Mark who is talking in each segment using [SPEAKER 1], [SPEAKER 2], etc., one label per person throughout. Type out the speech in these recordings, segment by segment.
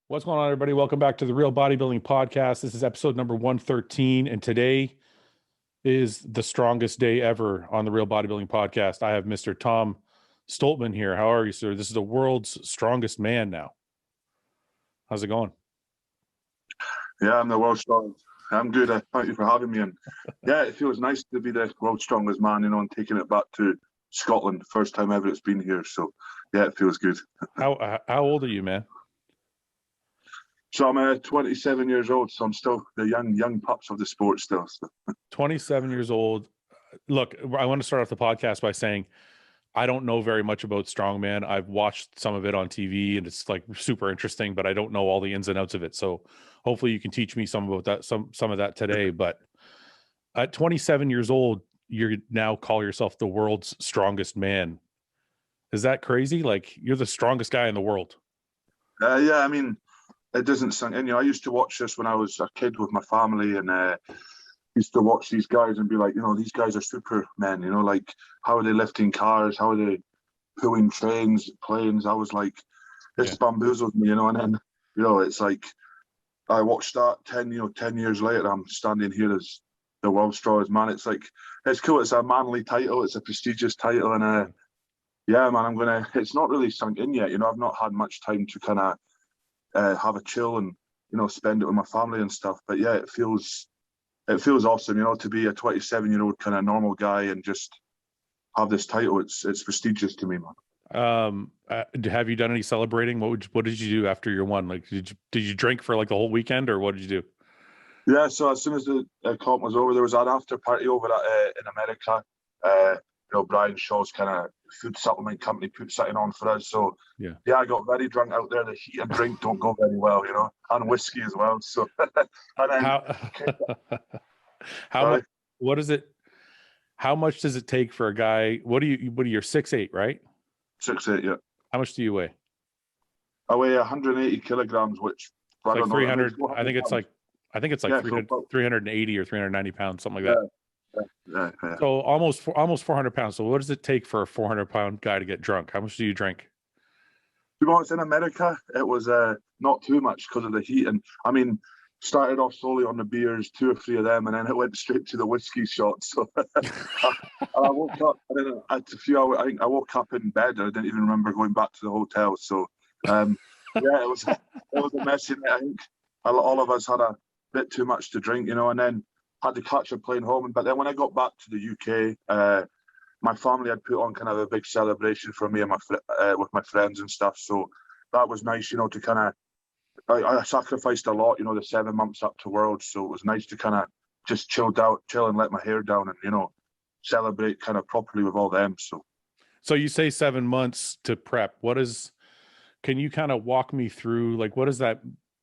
[SPEAKER 1] What's going on, everybody? Welcome back to the Real Bodybuilding Podcast. This is episode number 113, and today is the strongest day ever on the Real Bodybuilding Podcast. I have Mr. Tom Stoltman here. How are you, sir? This is the world's strongest man now. How's it going?
[SPEAKER 2] Yeah, I'm the world's strongest. I'm good. Thank you for having me. And yeah, it feels nice to be the world's strongest man, and taking it back to Scotland. First time ever it's been here. So yeah, it feels good.
[SPEAKER 1] How old are you, man?
[SPEAKER 2] So I'm 27 years old, so I'm still the young pups of the sport still. So.
[SPEAKER 1] 27 years old. Look, I want to start off the podcast by saying I don't know very much about strongman. I've watched some of it on TV, and it's like super interesting, but I don't know all the ins and outs of it. So hopefully you can teach me some about that, some of that today. But at 27 years old, you now call yourself the world's strongest man. Is that crazy? Like, you're the strongest guy in the world.
[SPEAKER 2] Yeah, I mean, it doesn't sink in. I used to watch this when I was a kid with my family, and used to watch these guys and be like, these guys are supermen. Like, how are they lifting cars? How are they pulling trains, planes? I was like, this bamboozles me, and then it's like I watched that 10 years later, I'm standing here as the world's strongest man. It's like, it's cool. It's a manly title. It's a prestigious title, and yeah, man, it's not really sunk in yet. I've not had much time to kind of have a chill and spend it with my family and stuff. But yeah, it feels awesome, to be a 27-year-old kind of normal guy and just have this title. It's prestigious to me, man.
[SPEAKER 1] Have you done any celebrating? What did you do after your won? Like, did you drink for like the whole weekend, or what did you do?
[SPEAKER 2] Yeah, so as soon as the comp was over, there was an after party over in America. Brian Shaw's kind of food supplement company put something on for us. So yeah, I got very drunk out there. The heat and drink don't go very well, and whiskey as well. So and then,
[SPEAKER 1] what is it? How much does it take for a guy? What are you? You're 6'8", right?
[SPEAKER 2] 6'8", yeah.
[SPEAKER 1] How much do you weigh?
[SPEAKER 2] I weigh 180 kilograms, which
[SPEAKER 1] it's like 300. I think it's like 380 or 390 pounds, something like that.
[SPEAKER 2] Yeah.
[SPEAKER 1] So almost 400 pounds. So what does it take for a 400-pound guy to get drunk? How much do you drink?
[SPEAKER 2] To be honest, in America, it was not too much because of the heat. And I mean, started off slowly on the beers, 2 or 3 of them, and then it went straight to the whiskey shots. So I woke up, and then after a few hours, I think I woke up in bed. I didn't even remember going back to the hotel. So yeah, it was a messy night. I think all of us had a bit too much to drink, and then had to catch a plane home. But then when I got back to the UK, my family had put on kind of a big celebration for me and with my friends and stuff. So that was nice, to kind of, I sacrificed a lot, the 7 months up to Worlds. So it was nice to kind of just chill and let my hair down and, celebrate kind of properly with all them.
[SPEAKER 1] So you say 7 months to prep. Can you kind of walk me through, like, what is that?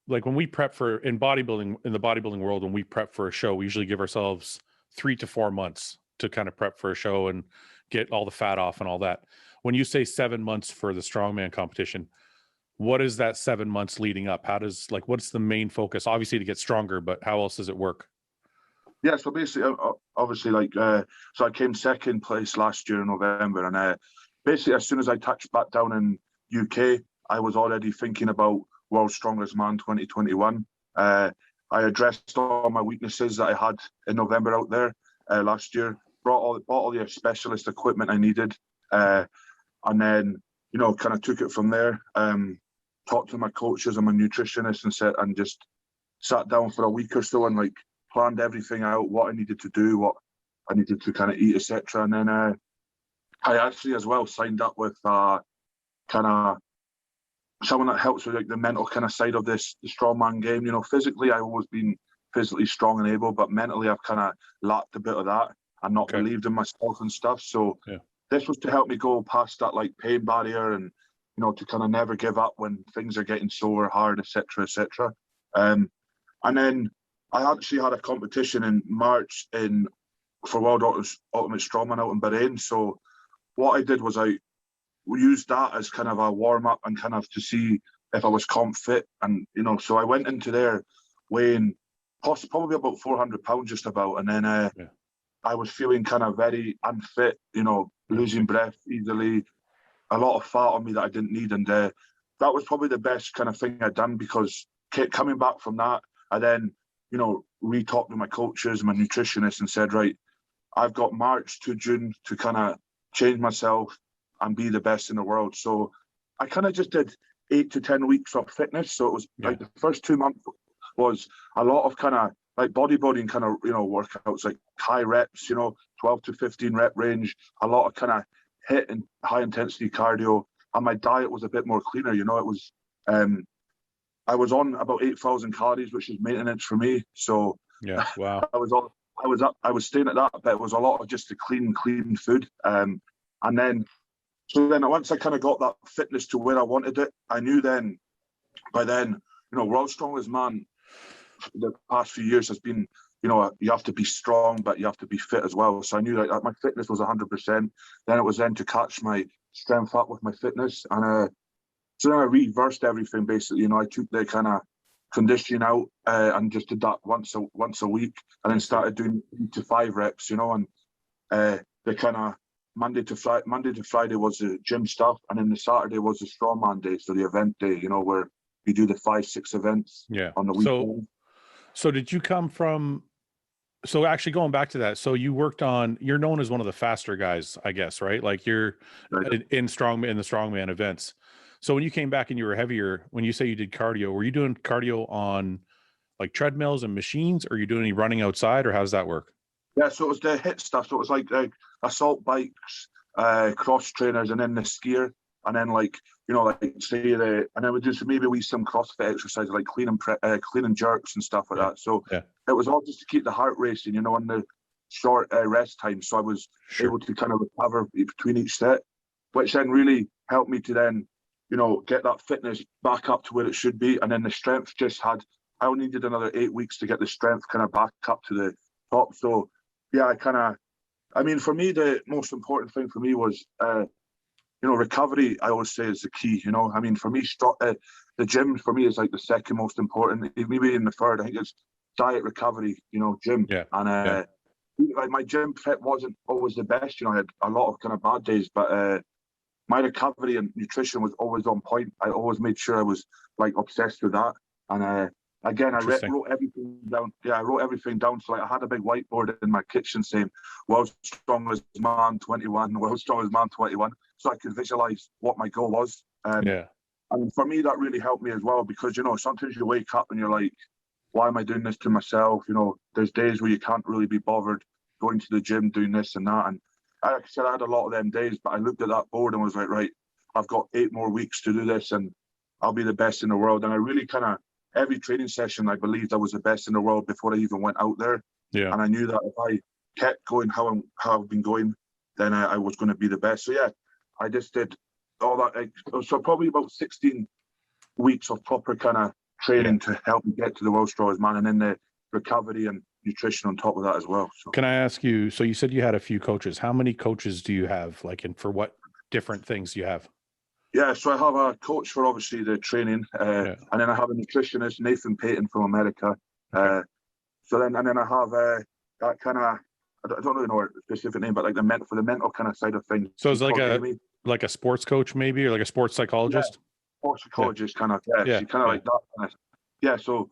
[SPEAKER 1] Like, when we prep in the bodybuilding world, when we prep for a show, we usually give ourselves 3 to 4 months to kind of prep for a show and get all the fat off and all that. When you say 7 months for the strongman competition, what is that 7 months leading up? What's the main focus? Obviously to get stronger, but how else does it work?
[SPEAKER 2] Yeah, so basically, obviously, so I came second place last year in November, and basically as soon as I touched back down in UK, I was already thinking about World's Strongest Man 2021. I addressed all my weaknesses that I had in November out there last year, bought all the specialist equipment I needed, and then, kind of took it from there, talked to my coaches and my nutritionist and just sat down for a week or so and planned everything out, what I needed to do, what I needed to kind of eat, etc. And then I actually as well signed up with kind of someone that helps with the mental kind of side of this, the strongman game. Physically, I've always been physically strong and able, but mentally I've kind of lacked a bit of that and not believed in myself and stuff. So this was to help me go past that pain barrier and, to kind of never give up when things are getting so hard, etc., etc. And then I actually had a competition in March for World Ultimate Strongman out in Bahrain. So what I did was I used that as kind of a warm up and kind of to see if I was comp fit, and so I went into there weighing probably about 400 pounds just about, and then I was feeling kind of very unfit, losing breath easily, a lot of fat on me that I didn't need, and that was probably the best kind of thing I'd done, because coming back from that, I then, you know, re-talked with my coaches, my nutritionists, and said, right, I've got March to June to kind of change myself and be the best in the world. So I kind of just did 8 to 10 weeks of fitness. So it was like the first 2 months was a lot of kind of like bodybuilding kind of, you know, workouts, like high reps, you know, 12 to 15 rep range, a lot of kind of HIIT and high intensity cardio. And my diet was a bit more cleaner, you know. It was, I was on about 8,000 calories, which is maintenance for me. So
[SPEAKER 1] yeah, wow.
[SPEAKER 2] I was staying at that, but it was a lot of just the clean food. And then once I kind of got that fitness to where I wanted it, I knew by then, you know, World's Strongest Man, the past few years has been, you know, you have to be strong, but you have to be fit as well. So I knew that my fitness was 100%. Then it was then to catch my strength up with my fitness. And so then I reversed everything, basically. You know, I took the kind of conditioning out and just did that once a week, and then started doing 3 to 5 reps, you know. And the kind of Monday to Friday was the gym stuff, and then the Saturday was the strongman day, so the event day, you know, where you do the 5-6 events on the weekend.
[SPEAKER 1] So did you come from, so actually going back to that, so you're known as one of the faster guys, I guess, right? Like you're in the strongman events. So when you came back and you were heavier, when you say you did cardio, were you doing cardio on like treadmills and machines, or are you doing any running outside, or how does that work?
[SPEAKER 2] Yeah, so it was the HIIT stuff. So it was like assault bikes, cross trainers, and then the skier. And then, like, you know, like say and then we do some CrossFit exercises like clean and jerks and stuff like that. So it was all just to keep the heart racing, you know, on the short rest time. So I was able to kind of recover between each set, which then really helped me to then, you know, get that fitness back up to where it should be. And then the strength I only needed another 8 weeks to get the strength kind of back up to the top. So yeah, for me, the most important thing for me was, you know, recovery, I always say, is the key. You know, I mean, for me, the gym for me is like the second most important, maybe in the third. I think it's diet, recovery, you know, gym. And like my gym prep wasn't always the best. You know, I had a lot of kind of bad days, but my recovery and nutrition was always on point. I always made sure I was like obsessed with that. And again, I wrote everything down. Yeah, I wrote everything down. So like, I had a big whiteboard in my kitchen saying World's Strongest Man 21, World's Strongest Man 21. So I could visualize what my goal was. And for me, that really helped me as well, because, you know, sometimes you wake up and you're like, why am I doing this to myself? You know, there's days where you can't really be bothered going to the gym, doing this and that. And like I said, I had a lot of them days, but I looked at that board and was like, right, I've got 8 more weeks to do this and I'll be the best in the world. And I really kind of, every training session, I believed I was the best in the world before I even went out there. Yeah. And I knew that if I kept going how I've been going, then I was going to be the best. So yeah, I just did all that. So probably about 16 weeks of proper kind of training to help me get to the World's Strongest Man, and then the recovery and nutrition on top of that as well. So
[SPEAKER 1] can I ask you, so you said you had a few coaches. How many coaches do you have? Like, and for what different things do you have?
[SPEAKER 2] Yeah, so I have a coach for obviously the training, and then I have a nutritionist, Nathan Payton from America. And then I have that kind of, I don't really know her specific name, but like for the mental kind of side of things.
[SPEAKER 1] So it's like a sports coach maybe, or like a sports psychologist?
[SPEAKER 2] Sports psychologist kind of, she's kind of like that. Kind of, so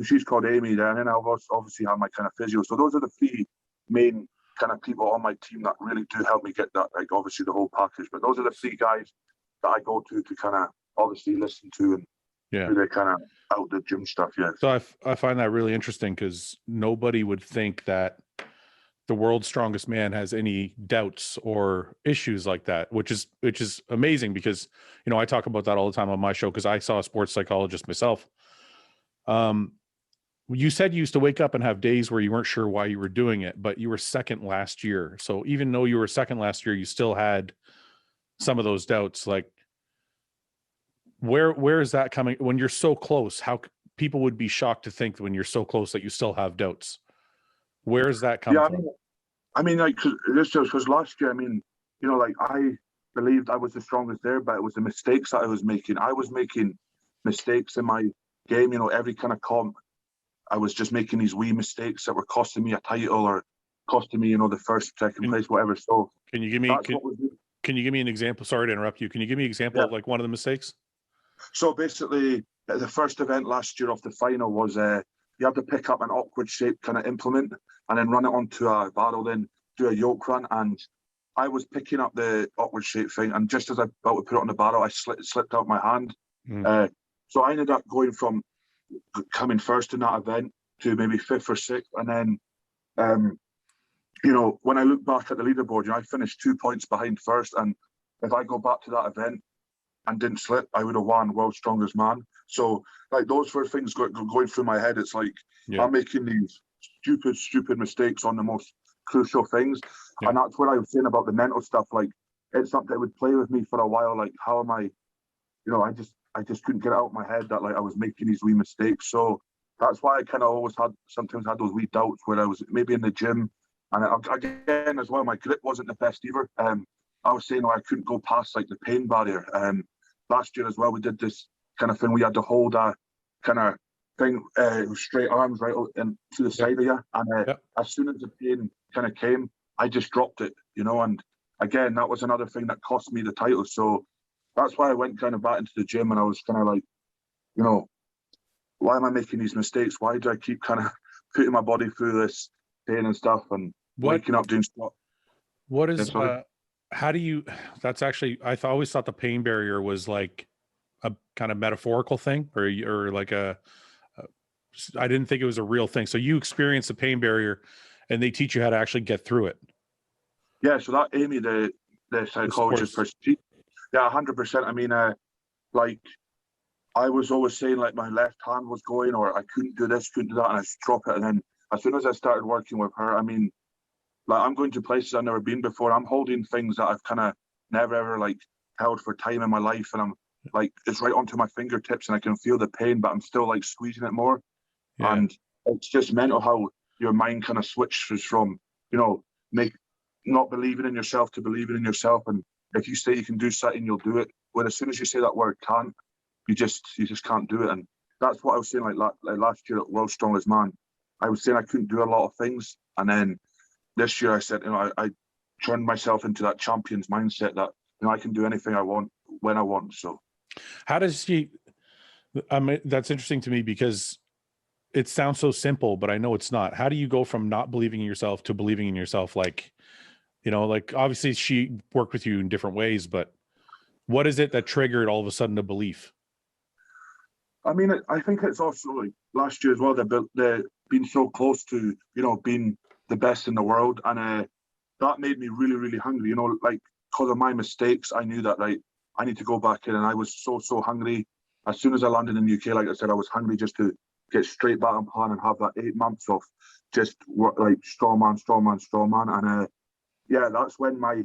[SPEAKER 2] she's called Amy there, and then I obviously have my kind of physio. So those are the 3 main kind of people on my team that really do help me get that, like obviously the whole package. But those are the 3 guys that I go to kind of obviously listen to and do the kind of out the gym stuff. Yeah.
[SPEAKER 1] So I find that really interesting, because nobody would think that the world's strongest man has any doubts or issues like that, which is amazing, because, you know, I talk about that all the time on my show, because I saw a sports psychologist myself. You said you used to wake up and have days where you weren't sure why you were doing it, but you were second last year. So even though you were second last year, you still had some of those doubts. Like, where is that coming when you're so close? How people would be shocked to think when you're so close that you still have doubts. Where is that coming from?
[SPEAKER 2] I mean, like, because last year, I mean, you know, like, I believed I was the strongest there, but it was the mistakes that I was making. I was making mistakes in my game, you know, every kind of comp. I was just making these wee mistakes that were costing me a title or costing me, you know, the first, second place, whatever. So
[SPEAKER 1] can you give me an example? Sorry to interrupt you. Can you give me an example of like one of the mistakes?
[SPEAKER 2] So basically, the first event last year of the final was you had to pick up an awkward shaped kind of implement and then run it onto a barrel, then do a yoke run. And I was picking up the awkward shaped thing, and just as I about to put it on the barrel, I slipped out my hand. So I ended up going from coming first in that event to maybe fifth or sixth, and then when I look back at the leaderboard, I finished 2 points behind first, and if I go back to that event and didn't slip, I would have won World's Strongest Man. So like those were things going through my head. It's like I'm making these stupid mistakes on the most crucial things, and that's what I was saying about the mental stuff. Like it's something that would play with me for a while. Like how am I? I just couldn't get it out of my head that like I was making these wee mistakes. So that's why I kind of always sometimes had those wee doubts where I was maybe in the gym, and again as well, my grip wasn't the best either. I was saying I couldn't go past like the pain barrier. Last year as well, we did this kind of thing. We had to hold a kind of thing with straight arms right to the side of you, and as soon as the pain kind of came, I just dropped it, and again, that was another thing that cost me the title. So that's why I went kind of back into the gym, and I was kind of like, why am I making these mistakes? Why do I keep kind of putting my body through this pain and stuff and waking up doing stuff?
[SPEAKER 1] What is, how do you, that's actually, always thought the pain barrier was like a kind of metaphorical thing or like I didn't think it was a real thing. So you experience the pain barrier and they teach you how to actually get through it.
[SPEAKER 2] Yeah. So that Amy, the psychologist, 100%. I mean, like I was always saying like my left hand was going, or I couldn't do this, couldn't do that, and I just drop it. And then as soon as I started working with her, I mean, like I'm going to places I've never been before. I'm holding things that I've kind of never ever like held for time in my life, and I'm like it's right onto my fingertips, and I can feel the pain, but I'm still like squeezing it more. Yeah. And it's just mental how your mind kind of switches from not believing in yourself to believing in yourself. And if you say you can do something, you'll do it. When as soon as you say that word can't, you just can't do it. And that's what I was saying like last year at World's Strongest Man. I was saying I couldn't do a lot of things, and then this year I said, I turned myself into that champion's mindset that I can do anything I want when I want. So
[SPEAKER 1] how does she, I mean, that's interesting to me because it sounds so simple, but I know it's not. How do you go from not believing in yourself to believing in yourself? Like, like obviously she worked with you in different ways, but what is it that triggered all of a sudden the belief?
[SPEAKER 2] I mean, I think it's also like last year as well, they've been so close to, being the best in the world. And that made me really, really hungry, like because of my mistakes, I knew that like I need to go back in, and I was so hungry. As soon as I landed in the UK, like I said, I was hungry just to get straight back on plan and have that 8 months of just work, like strongman. And that's when my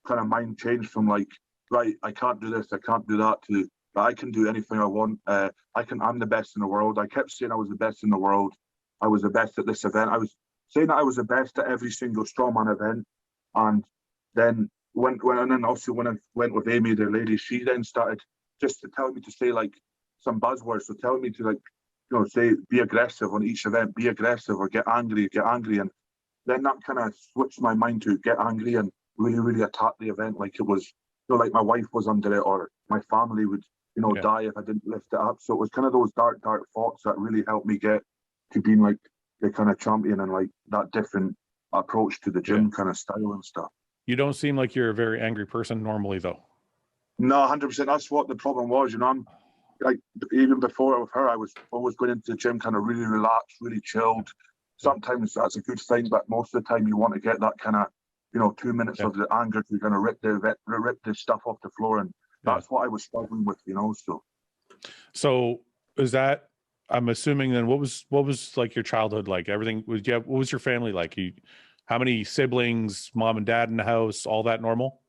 [SPEAKER 2] kind of mind changed from like, right, I can't do this, I can't do that, to I can do anything I want. I'm the best in the world. I kept saying I was the best in the world. I was the best at this event. I was saying that I was the best at every single strongman event. And then when I went with Amy, the lady, she then started just to tell me to say like some buzzwords. So telling me to like, say be aggressive on each event, be aggressive, or get angry. And then that kind of switched my mind to get angry and really, really attack the event like it was, like my wife was under it, or my family would, die if I didn't lift it up. So it was kind of those dark thoughts that really helped me get to being like the kind of champion and like that different approach to the gym kind of style and stuff.
[SPEAKER 1] You don't seem like you're a very angry person normally, though.
[SPEAKER 2] No, 100%. That's what the problem was. I'm like, even before with her, I was always going into the gym kind of really relaxed, really chilled. Sometimes that's a good thing, but most of the time you want to get that kind of 2 minutes of the anger to kind of rip the stuff off the floor, and that's what I was struggling with,
[SPEAKER 1] So is that? I'm assuming then. What was like your childhood like? Everything was. Yeah. What was your family like? How many siblings? Mom and dad in the house? All that normal?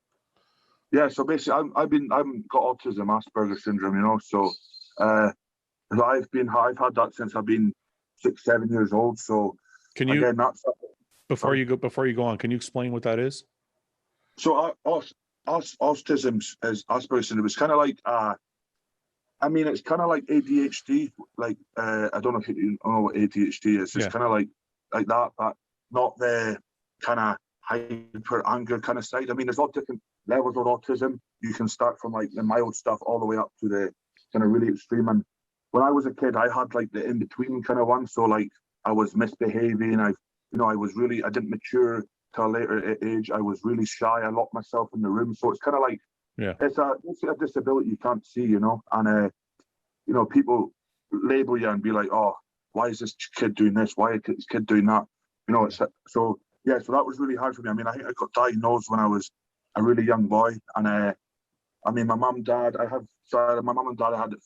[SPEAKER 2] Yeah. So basically, I've got autism, Asperger's syndrome. So I've had that since I've been 6-7 years old. So
[SPEAKER 1] can you? Again, that's. Before you go on, can you explain what that is?
[SPEAKER 2] So autism is Asperger's syndrome. It's kind of like it's kind of like ADHD. Like I don't know if you know what ADHD is. It's kind of like that, but not the kind of hyper anger kind of side. I mean, there's all different levels of autism. You can start from like the mild stuff all the way up to the kind of really extreme. And when I was a kid, I had like the in-between kind of one. So like I was misbehaving. I didn't mature till a later age. I was really shy. I locked myself in the room. So it's kind of like, it's a disability you can't see, you know, and, you know, people label you and be like, oh, why is this kid doing this? Why is this kid doing that? You know, so that was really hard for me. I mean, I think I got diagnosed when I was a really young boy. And I mean, my mum and dad, I had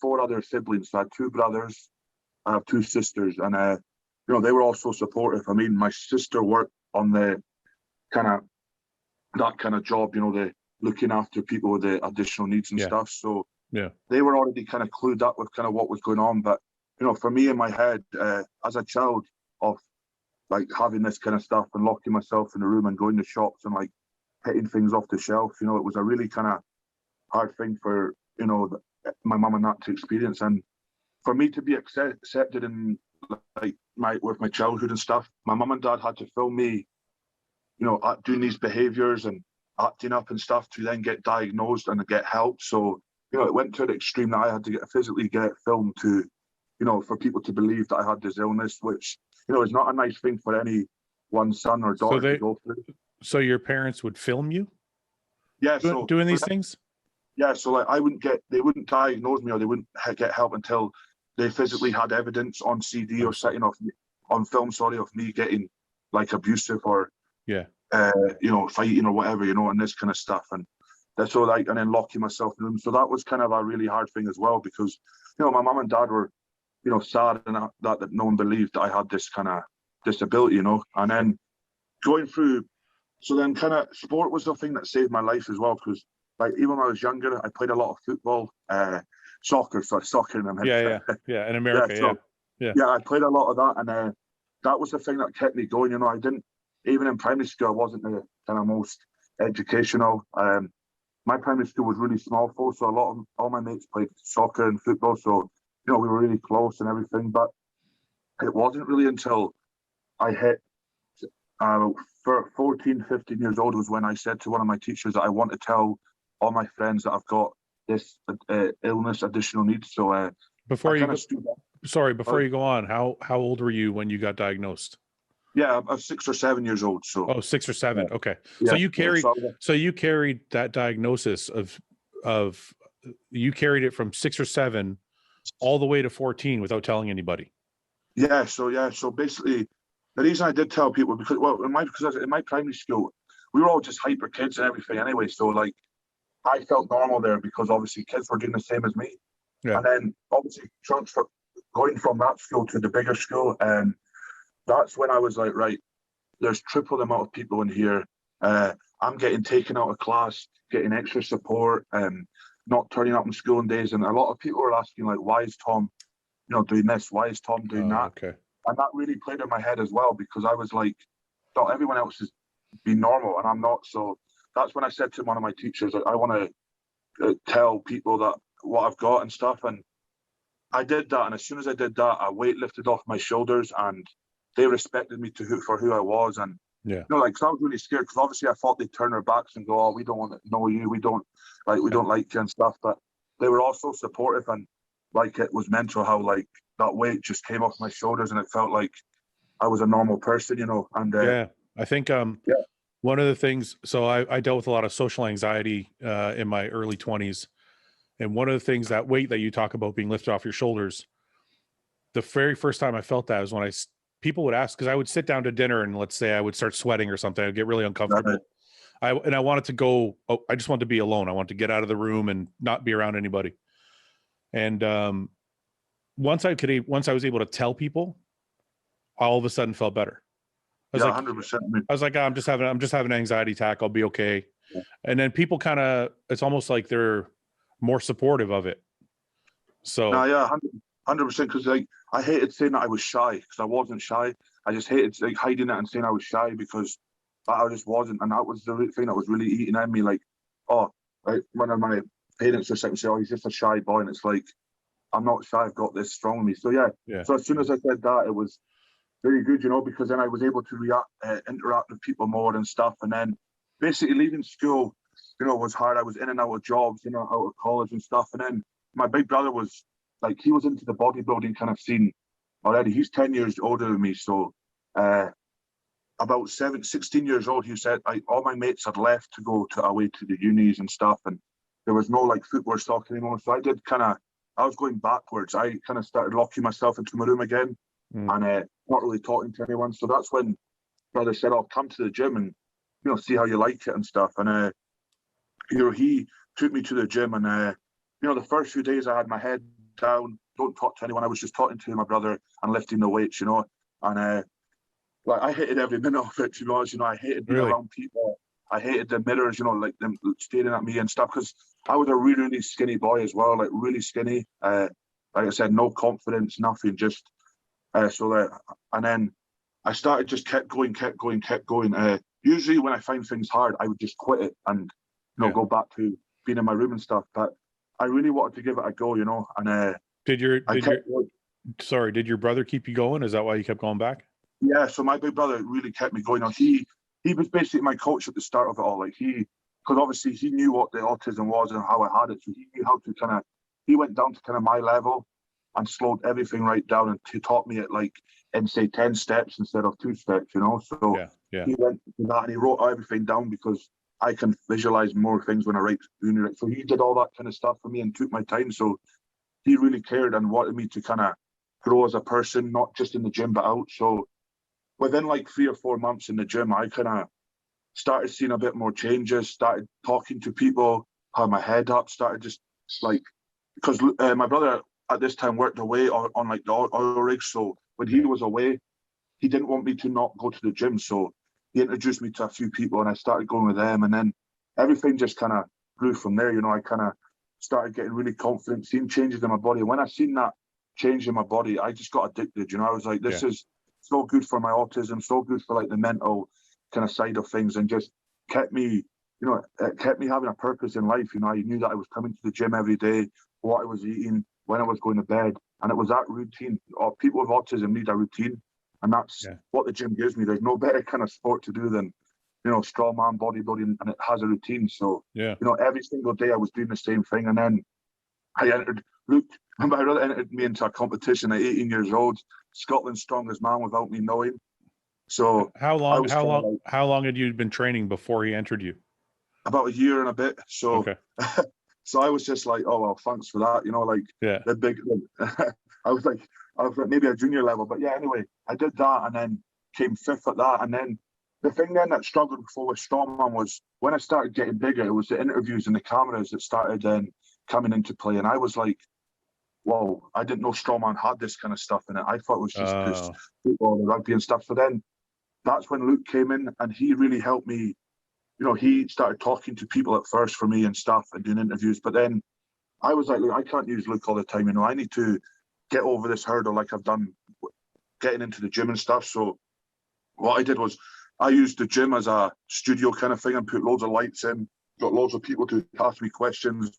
[SPEAKER 2] 4 other siblings. So I had 2 brothers, I have 2 sisters. And, you know, they were all so supportive. I mean, my sister worked on that kind of job, you know, the looking after people with the additional needs and stuff. So they were already kind of clued up with kind of what was going on. But, you know, for me in my head, as a child of like having this kind of stuff and locking myself in the room and going to shops and like hitting things off the shelf, you know, it was a really kind of hard thing for, you know, my mum and that to experience. And for me to be accepted in like with my childhood and stuff, my mum and dad had to film me, you know, doing these behaviors and acting up and stuff to then get diagnosed and get help. So, you know, it went to an extreme that I had to physically get filmed to, you know, for people to believe that I had this illness, which, you know, is not a nice thing for any one son or daughter to go through.
[SPEAKER 1] So your parents would film you?
[SPEAKER 2] Yeah.
[SPEAKER 1] Doing these things?
[SPEAKER 2] Yeah. So like they wouldn't diagnose me or they wouldn't get help until they physically had evidence on CD or setting off on film, of me getting like abusive or, you know, fighting or whatever, you know, and this kind of stuff. And that's so like, and then locking myself in the room. So that was kind of a really hard thing as well, because, you know, my mum and dad were, you know, sad and that no one believed that I had this kind of disability, you know. And then going through, so then kind of sport was the thing that saved my life as well, because like even when I was younger, I played a lot of football, soccer in America.
[SPEAKER 1] In America,
[SPEAKER 2] I played a lot of that, and that was the thing that kept me going. You know, I didn't, even in primary school, I wasn't the kind of most educational. My primary school was really small, so all my mates played soccer and football, so, you know, we were really close and everything. But it wasn't really until I hit for 14, 15 years old was when I said to one of my teachers that I want to tell all my friends that I've got this illness, additional needs. So
[SPEAKER 1] before you go on, how old were you when you got diagnosed?
[SPEAKER 2] Yeah, I was 6 or 7 years old. So
[SPEAKER 1] 6 or 7. Okay.
[SPEAKER 2] Yeah,
[SPEAKER 1] so you carried that diagnosis you carried it from 6 or 7 all the way to 14 without telling anybody.
[SPEAKER 2] So basically the reason I did tell people because in my primary school, we were all just hyper kids and everything anyway. So like I felt normal there because obviously kids were doing the same as me. Yeah. And then obviously going from that school to the bigger school, and that's when I was like, right, there's triple the amount of people in here. I'm getting taken out of class, getting extra support, not turning up in school on days. And a lot of people were asking, like, why is Tom, you know, doing this? Why is Tom doing that?
[SPEAKER 1] Okay.
[SPEAKER 2] And that really played in my head as well, because I was like, thought everyone else is being normal and I'm not. So that's when I said to one of my teachers, like, I want to tell people that what I've got and stuff. And I did that. And as soon as I did that, a weight lifted off my shoulders and they respected me for who I was. And, you know, like, so I was really scared because obviously I thought they'd turn their backs and go, oh, we don't want to know you. We don't like you and stuff. But they were also supportive, and like, it was mental how like that weight just came off my shoulders and it felt like I was a normal person, you know. And
[SPEAKER 1] I think one of the things, so I dealt with a lot of social anxiety in my early 20s. And one of the things, that weight that you talk about being lifted off your shoulders, the very first time I felt that was when people would ask, because I would sit down to dinner and let's say I would start sweating or something, I'd get really uncomfortable. I wanted to go, I just wanted to be alone. I wanted to get out of the room and not be around anybody. And once I was able to tell people, I all of a sudden felt better. I was like,
[SPEAKER 2] 100%.
[SPEAKER 1] I was like, I'm just having an anxiety attack. I'll be okay. Yeah. And then people it's almost like they're more supportive of it. So
[SPEAKER 2] 100%. Because like I hated saying that I was shy, because I wasn't shy. I just hated like hiding it and saying I was shy because I just wasn't. And that was the thing that was really eating at me. Like, like one of my parents just say, oh, he's just a shy boy, and it's like, I'm not shy. I've got this strong in me. So yeah. So as soon as I said that, it was very good, you know, because then I was able to interact with people more and stuff. And then basically leaving school, you know, was hard. I was in and out of jobs, you know, out of college and stuff. And then my big brother was like, he was into the bodybuilding kind of scene already. He's 10 years older than me. So about 16 years old, he said, like, all my mates had left to go away to the unis and stuff. And there was no like footwear stock anymore. So I was going backwards. I kind of started locking myself into my room again and not really talking to anyone. So that's when brother said, I'll come to the gym and, see how you like it and stuff. And, he took me to the gym and, the first few days I had my head down, don't talk to anyone. I was just talking to my brother and lifting the weights, and like I hated every minute of it, to be honest. I hated being around people. I hated the mirrors, like them staring at me and stuff, because I was a really, really skinny boy as well, like really skinny. Like I said, no confidence, nothing, just and then I started just kept going. Usually when I find things hard, I would just quit it and go back to being in my room and stuff. But I really wanted to give it a go, and
[SPEAKER 1] did your brother keep you going? Is that why you kept going back?
[SPEAKER 2] Yeah, so my big brother really kept me going. He was basically my coach at the start of it all. Like because obviously he knew what the autism was and how I had it, so he knew how to he went down to kind of my level and slowed everything right down, and he taught me it like in say 10 steps instead of 2 steps, So he went to that and he wrote everything down, because I can visualize more things when I write. So he did all that kind of stuff for me and took my time. So he really cared and wanted me to kind of grow as a person, not just in the gym but out. So within like 3 or 4 months in the gym, I kind of started seeing a bit more changes, started talking to people, had my head up, started just like, because my brother at this time worked away on like the oil rigs. So when he was away, he didn't want me to not go to the gym. So he introduced me to a few people and I started going with them. And then everything just kind of grew from there. I kind of started getting really confident, seeing changes in my body. When I seen that change in my body, I just got addicted. I was like, this is so good for my autism, so good for like the mental kind of side of things, and just kept me, it kept me having a purpose in life. I knew that I was coming to the gym every day, what I was eating, when I was going to bed, and it was that routine. People with autism need a routine, and that's what the gym gives me. There's no better kind of sport to do than, strongman bodybuilding, and it has a routine. So, every single day I was doing the same thing, and then I entered. My brother entered me into a competition at 18 years old, Scotland's strongest man, without me knowing. So
[SPEAKER 1] how long had you been training before he entered you?
[SPEAKER 2] About a year and a bit. So so I was just like, oh well, thanks for that. The big. I was like maybe a junior level, but yeah. Anyway, I did that and then came 5th at that, and then the thing then that struggled before with strongman was when I started getting bigger. It was the interviews and the cameras that started then coming into play, and I was like, whoa, I didn't know strongman had this kind of stuff in it. I thought it was just football and rugby and stuff. So then that's when Luke came in and he really helped me. He started talking to people at first for me and stuff and doing interviews. But then I was like, look, I can't use Luke all the time. I need to get over this hurdle like I've done getting into the gym and stuff. So what I did was I used the gym as a studio kind of thing and put loads of lights in, got loads of people to ask me questions,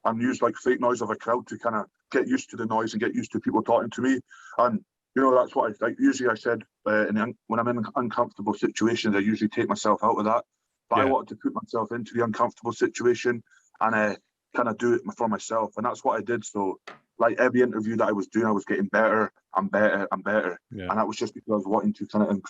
[SPEAKER 2] and use like fake noise of a crowd to kind of get used to the noise and get used to people talking to me. And, that's what I like. Usually I said when I'm in uncomfortable situations, I usually take myself out of that. But I wanted to put myself into the uncomfortable situation and kind of do it for myself. And that's what I did. So like every interview that I was doing, I was getting better and better and better. Yeah. And that was just because I was wanting to kind of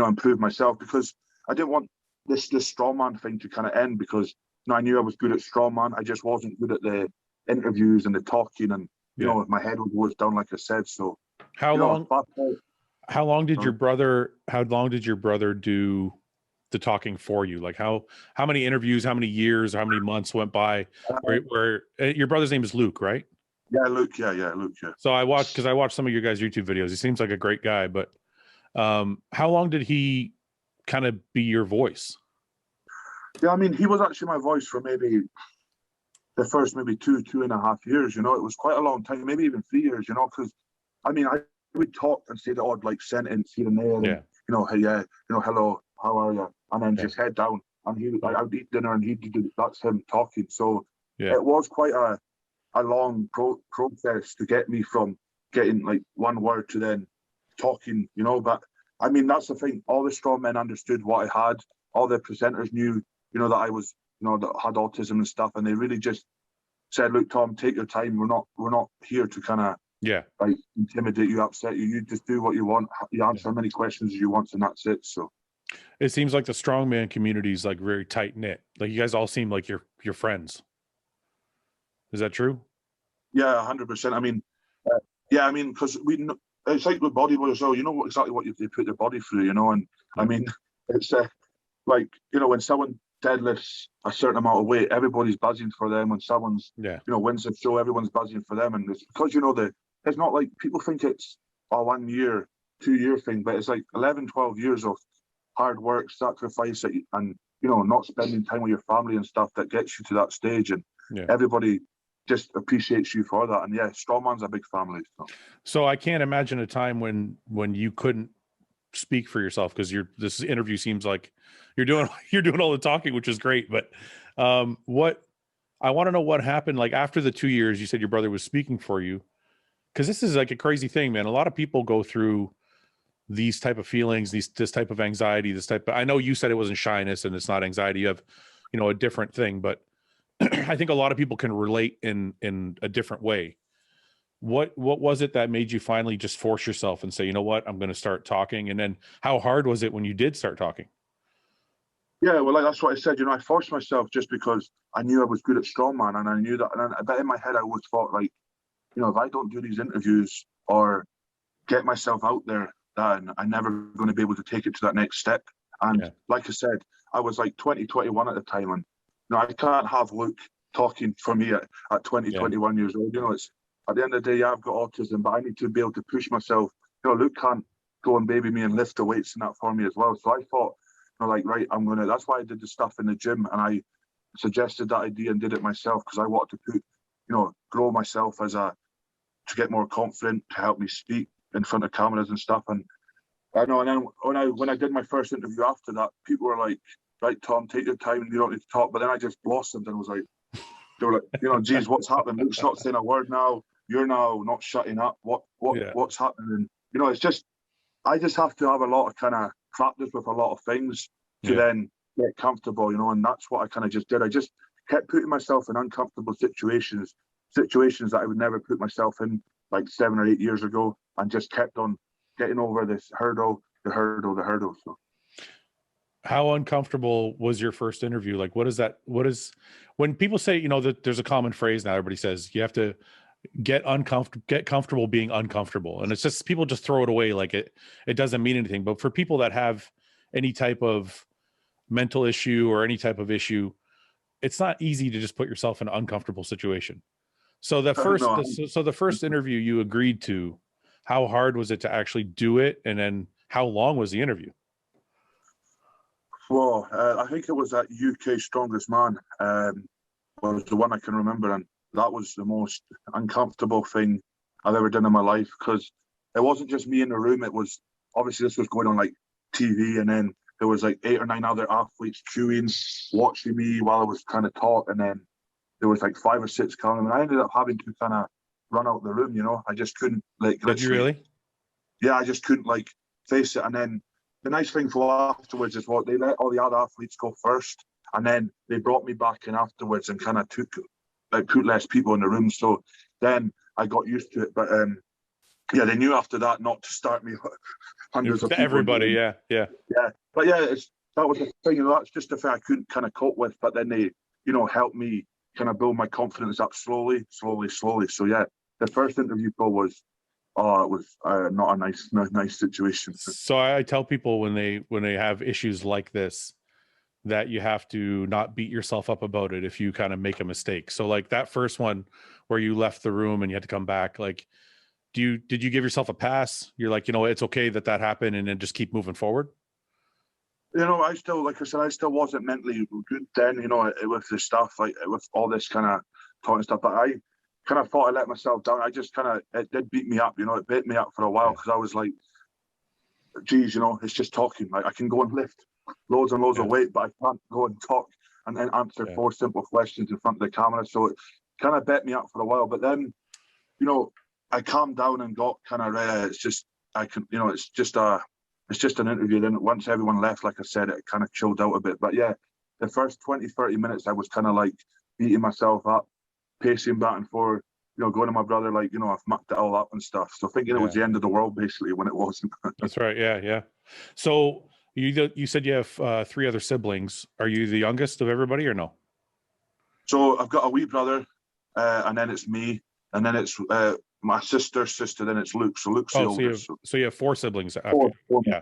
[SPEAKER 2] improve myself, because I didn't want this strongman thing to kind of end, because I knew I was good at strongman. I just wasn't good at the interviews and the talking, and my head was down, like I said. So how
[SPEAKER 1] long did your brother do the talking for you? Like how many interviews, how many years, how many months went by where your brother's name is Luke, right?
[SPEAKER 2] Yeah, Luke. Yeah, Luke. Yeah.
[SPEAKER 1] So I watched some of your guys' YouTube videos. He seems like a great guy, but how long did he kind of be your voice?
[SPEAKER 2] Yeah, I mean, he was actually my voice for maybe the first maybe 2.5 years. It was quite a long time, maybe even 3 years. Because I mean, I would talk and say the odd like sentence here and there, and hey, hello, how are you, and then just head down. And I would eat dinner, and that's him talking. So it was quite a long process to get me from getting like one word to then talking. But I mean, that's the thing. All the strong men understood what I had. All the presenters knew, that I was, that had autism and stuff, and they really just said, look, Tom, take your time. We're not here to kind of like intimidate you, upset you. You just do what you want. You answer as many questions as you want, and that's it. So
[SPEAKER 1] it seems like the strongman community is like very tight knit. Like you guys all seem like you're friends. Is that true?
[SPEAKER 2] Yeah, 100%. I mean, because it's like with bodybuilders, so you know exactly what they put their body through, you know. And I mean, it's like, you know, when someone deadlifts a certain amount of weight, everybody's buzzing for them. When someone's you know, wins a show, everyone's buzzing for them. And it's because, you know, it's not like people think it's a 1 year, 2 year thing, but it's like 11, 12 years of hard work, sacrifice, and, you know, not spending time with your family and stuff that gets you to that stage. And everybody just appreciates you for that. And yeah, Strongman's a big family.
[SPEAKER 1] So I can't imagine a time when you couldn't speak for yourself, because this interview seems like you're doing all the talking, which is great. But what I want to know, what happened like after the 2 years. You said your brother was speaking for you, because this is like a crazy thing, man. A lot of people go through these type of feelings, this type of anxiety, I know you said it wasn't shyness and it's not anxiety. You have, you know, a different thing, but I think a lot of people can relate in a different way. What was it that made you finally just force yourself and say, you know what, I'm going to start talking? And then how hard was it when you did start talking?
[SPEAKER 2] Yeah, well, like, that's what I said. You know, I forced myself just because I knew I was good at strongman, and I knew that. And I bet in my head, I always thought, like, you know, if I don't do these interviews or get myself out there, then I'm never going to be able to take it to that next step. And like I said, I was like 20, 21 at the time, and you know, I can't have Luke talking for me at 20, 21 years old. You know, it's at the end of the day, yeah, I've got autism, but I need to be able to push myself. You know, Luke can't go and baby me and lift the weights and that for me as well. So I thought, you know, like, right, that's why I did the stuff in the gym, and I suggested that idea and did it myself, because I wanted to grow myself to get more confident, to help me speak in front of cameras and stuff. And I know, and then when I did my first interview after that, people were like, right, Tom, take your time, you don't need to talk. But then I just blossomed and was like, they were like, you know, geez, what's happening? Luke's not saying a word now. You're now not shutting up. What's happening? And, you know, it's just, I just have to have a lot of kind of practice with a lot of things to then get comfortable, you know, and that's what I kind of just did. I just kept putting myself in uncomfortable situations that I would never put myself in like 7 or 8 years ago, and just kept on getting over this hurdle. So
[SPEAKER 1] how uncomfortable was your first interview? Like, what is when people say, you know, that there's a common phrase now, everybody says you have to get comfortable being uncomfortable. And it's just, people just throw it away like it doesn't mean anything. But for people that have any type of mental issue or any type of issue, it's not easy to just put yourself in an uncomfortable situation. So the first interview you agreed to, how hard was it to actually do it? And then how long was the interview?
[SPEAKER 2] Well, I think it was that UK Strongest Man was the one I can remember, and that was the most uncomfortable thing I've ever done in my life, because it wasn't just me in the room. It was, obviously this was going on like TV, and then there was like 8 or 9 other athletes queuing, watching me while I was kind of talk, and then there was like 5 or 6 coming, and I ended up having to kind of run out the room, you know. I just couldn't, like,
[SPEAKER 1] did you really?
[SPEAKER 2] Yeah, I just couldn't like face it. And then the nice thing for afterwards is what they let all the other athletes go first, and then they brought me back in afterwards and kind of put less people in the room. So then I got used to it. But yeah, they knew after that not to start me hundreds of people.
[SPEAKER 1] Everybody, yeah.
[SPEAKER 2] But yeah, that was the thing. You know, that's just the thing I couldn't kind of cope with. But then they, you know, helped me kind of build my confidence up slowly. So yeah, the first interview call was, it was not a nice situation.
[SPEAKER 1] So I tell people when they have issues like this, that you have to not beat yourself up about it if you kind of make a mistake. So like that first one where you left the room and you had to come back, like, did you give yourself a pass? You're like, you know, it's okay that happened, and then just keep moving forward?
[SPEAKER 2] You know, I still wasn't mentally good then, you know, with the stuff, like with all this kind of talking stuff. But I kind of thought I let myself down. I just it did beat me up, you know, it beat me up for a while, because I was like, geez, you know, it's just talking. Like, I can go and lift loads and loads of weight, but I can't go and talk and then answer 4 simple questions in front of the camera. So it kind of bet me up for a while. But then, you know, I calmed down and got kind of, it's just an interview. Then once everyone left, like I said, it kind of chilled out a bit. But yeah, the first 20, 30 minutes, I was kind of like beating myself up. pacing back and forth, going to my brother, like, I've mucked it all up and stuff. So thinking it was the end of the world, basically, when it wasn't.
[SPEAKER 1] That's right. Yeah. So you said you have 3 other siblings. Are you the youngest of everybody or no?
[SPEAKER 2] So I've got a wee brother, and then it's me, and then it's my sister's sister, then it's Luke. So Luke's the oldest.
[SPEAKER 1] So you have 4 siblings after.
[SPEAKER 2] Four.
[SPEAKER 1] Yeah.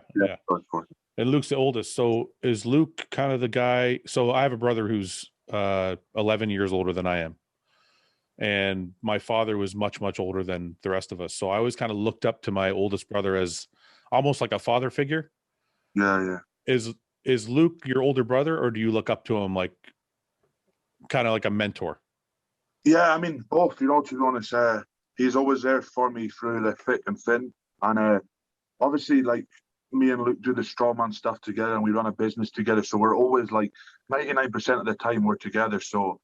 [SPEAKER 1] And Luke's the oldest. So is Luke kind of the guy? So I have a brother who's 11 years older than I am. And my father was much, much older than the rest of us. So I always kind of looked up to my oldest brother as almost like a father figure.
[SPEAKER 2] Yeah.
[SPEAKER 1] Is Luke your older brother, or do you look up to him like kind of like a mentor?
[SPEAKER 2] Yeah, I mean, both, to be honest. He's always there for me through the thick and thin. And obviously, like, me and Luke do the strongman stuff together, and we run a business together. So we're always, like, 99% of the time we're together. So,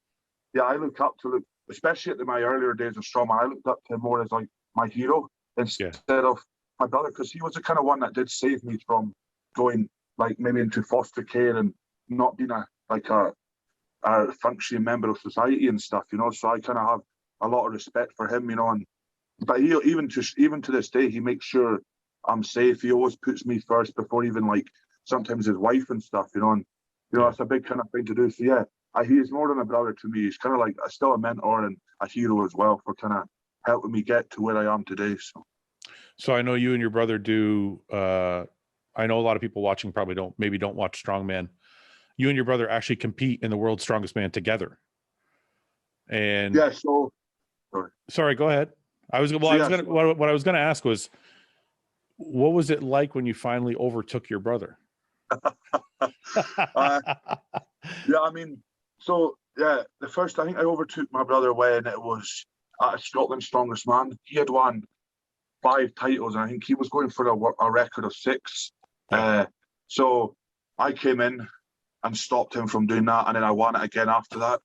[SPEAKER 2] yeah, I look up to Luke, especially at my earlier days of strongman. I looked up to him more as, like, my hero instead of my brother, because he was the kind of one that did save me from going, like, maybe into foster care and not being a functioning member of society and stuff, So I kind of have a lot of respect for him, but he even to this day, he makes sure I'm safe. He always puts me first before even, like, sometimes his wife and stuff, and that's a big kind of thing to do. So yeah, he is more than a brother to me. He's kind of like still a mentor and a hero as well for kind of helping me get to where I am today.
[SPEAKER 1] So I know you and your brother do. I know a lot of people watching probably don't watch Strongman. You and your brother actually compete in the World's Strongest Man together. And
[SPEAKER 2] yeah, so
[SPEAKER 1] sorry, go ahead. What I was gonna ask was, what was it like when you finally overtook your brother?
[SPEAKER 2] Yeah, I mean, so yeah, the first, I think I overtook my brother when it was at Scotland's Strongest Man. He had won 5 titles, and I think he was going for a record of 6.
[SPEAKER 1] Yeah.
[SPEAKER 2] So I came in and stopped him from doing that, and then I won it again after that.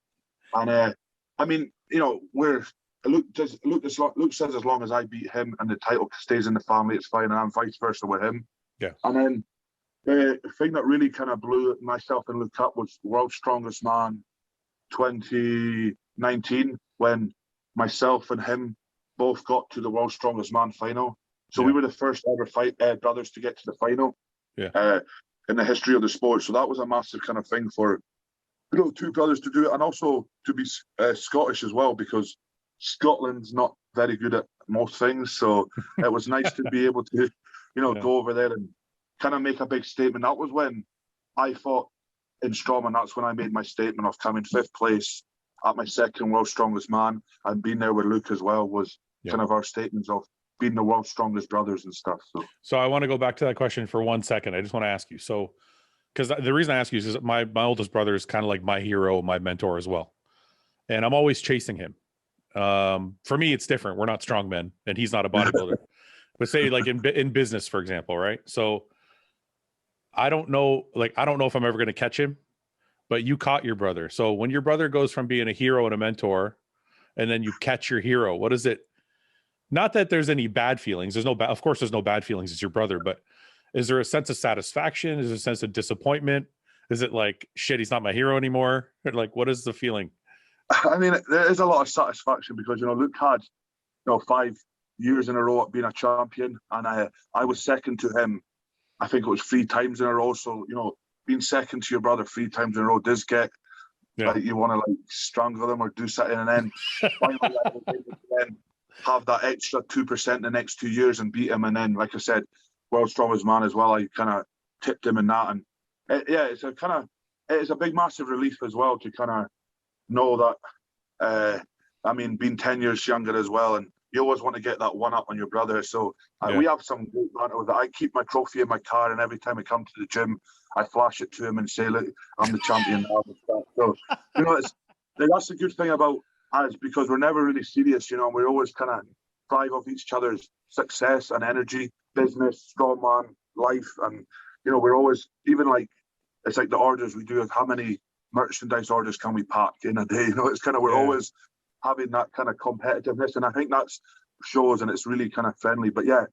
[SPEAKER 2] And I mean, Luke says as long as I beat him and the title stays in the family, it's fine, and I'm vice versa with him.
[SPEAKER 1] Yeah.
[SPEAKER 2] And then the thing that really kind of blew myself and Luke up was World's Strongest Man 2019, when myself and him both got to the World's Strongest Man final. So we were the first ever brothers to get to the final.
[SPEAKER 1] Yeah.
[SPEAKER 2] In the history of the sport. So that was a massive kind of thing for 2 brothers to do it, and also to be Scottish as well, because Scotland's not very good at most things. So it was nice to be able to, go over there and kind of make a big statement. That was when I fought in Strongman. That's when I made my statement of coming 5th place at my second World's Strongest Man, and being there with Luke as well was kind of our statements of being the world's strongest brothers and stuff.
[SPEAKER 1] So I want to go back to that question for 1 second. I just want to ask you. So, because the reason I ask you is my oldest brother is kind of like my hero, my mentor as well. And I'm always chasing him. For me, it's different. We're not strong men, and he's not a bodybuilder. But say like in business, for example, right? So I don't know if I'm ever going to catch him, but you caught your brother. So when your brother goes from being a hero and a mentor, and then you catch your hero, what is it? Not that there's any bad feelings. Of course, there's no bad feelings. It's your brother, but is there a sense of satisfaction? Is there a sense of disappointment? Is it like, shit, he's not my hero anymore? Or like, what is the feeling?
[SPEAKER 2] I mean, there is a lot of satisfaction because, Luke had, 5 years in a row at being a champion, and I was second to him. I think it was 3 times in a row. So, being second to your brother 3 times in a row does get, like, you want to, like, strangle them or do something, and then finally have that extra 2% the next 2 years and beat him. And then, like I said, World's Strongest Man as well, I kind of tipped him in that. And it's a big, massive relief as well to kind of know that, being 10 years younger as well, and you always want to get that one up on your brother. So we have some great banter with that. I keep my trophy in my car, and every time I come to the gym, I flash it to him and say, look, I'm the champion now. So, that's the good thing about us, because we're never really serious, we're always kind of thrive off each other's success and energy, business, strongman, life. And, we're always, even like, it's like the orders we do, how many merchandise orders can we pack in a day? It's kind of, we're always having that kind of competitiveness. And I think that's shows, and it's really kind of friendly. But yeah,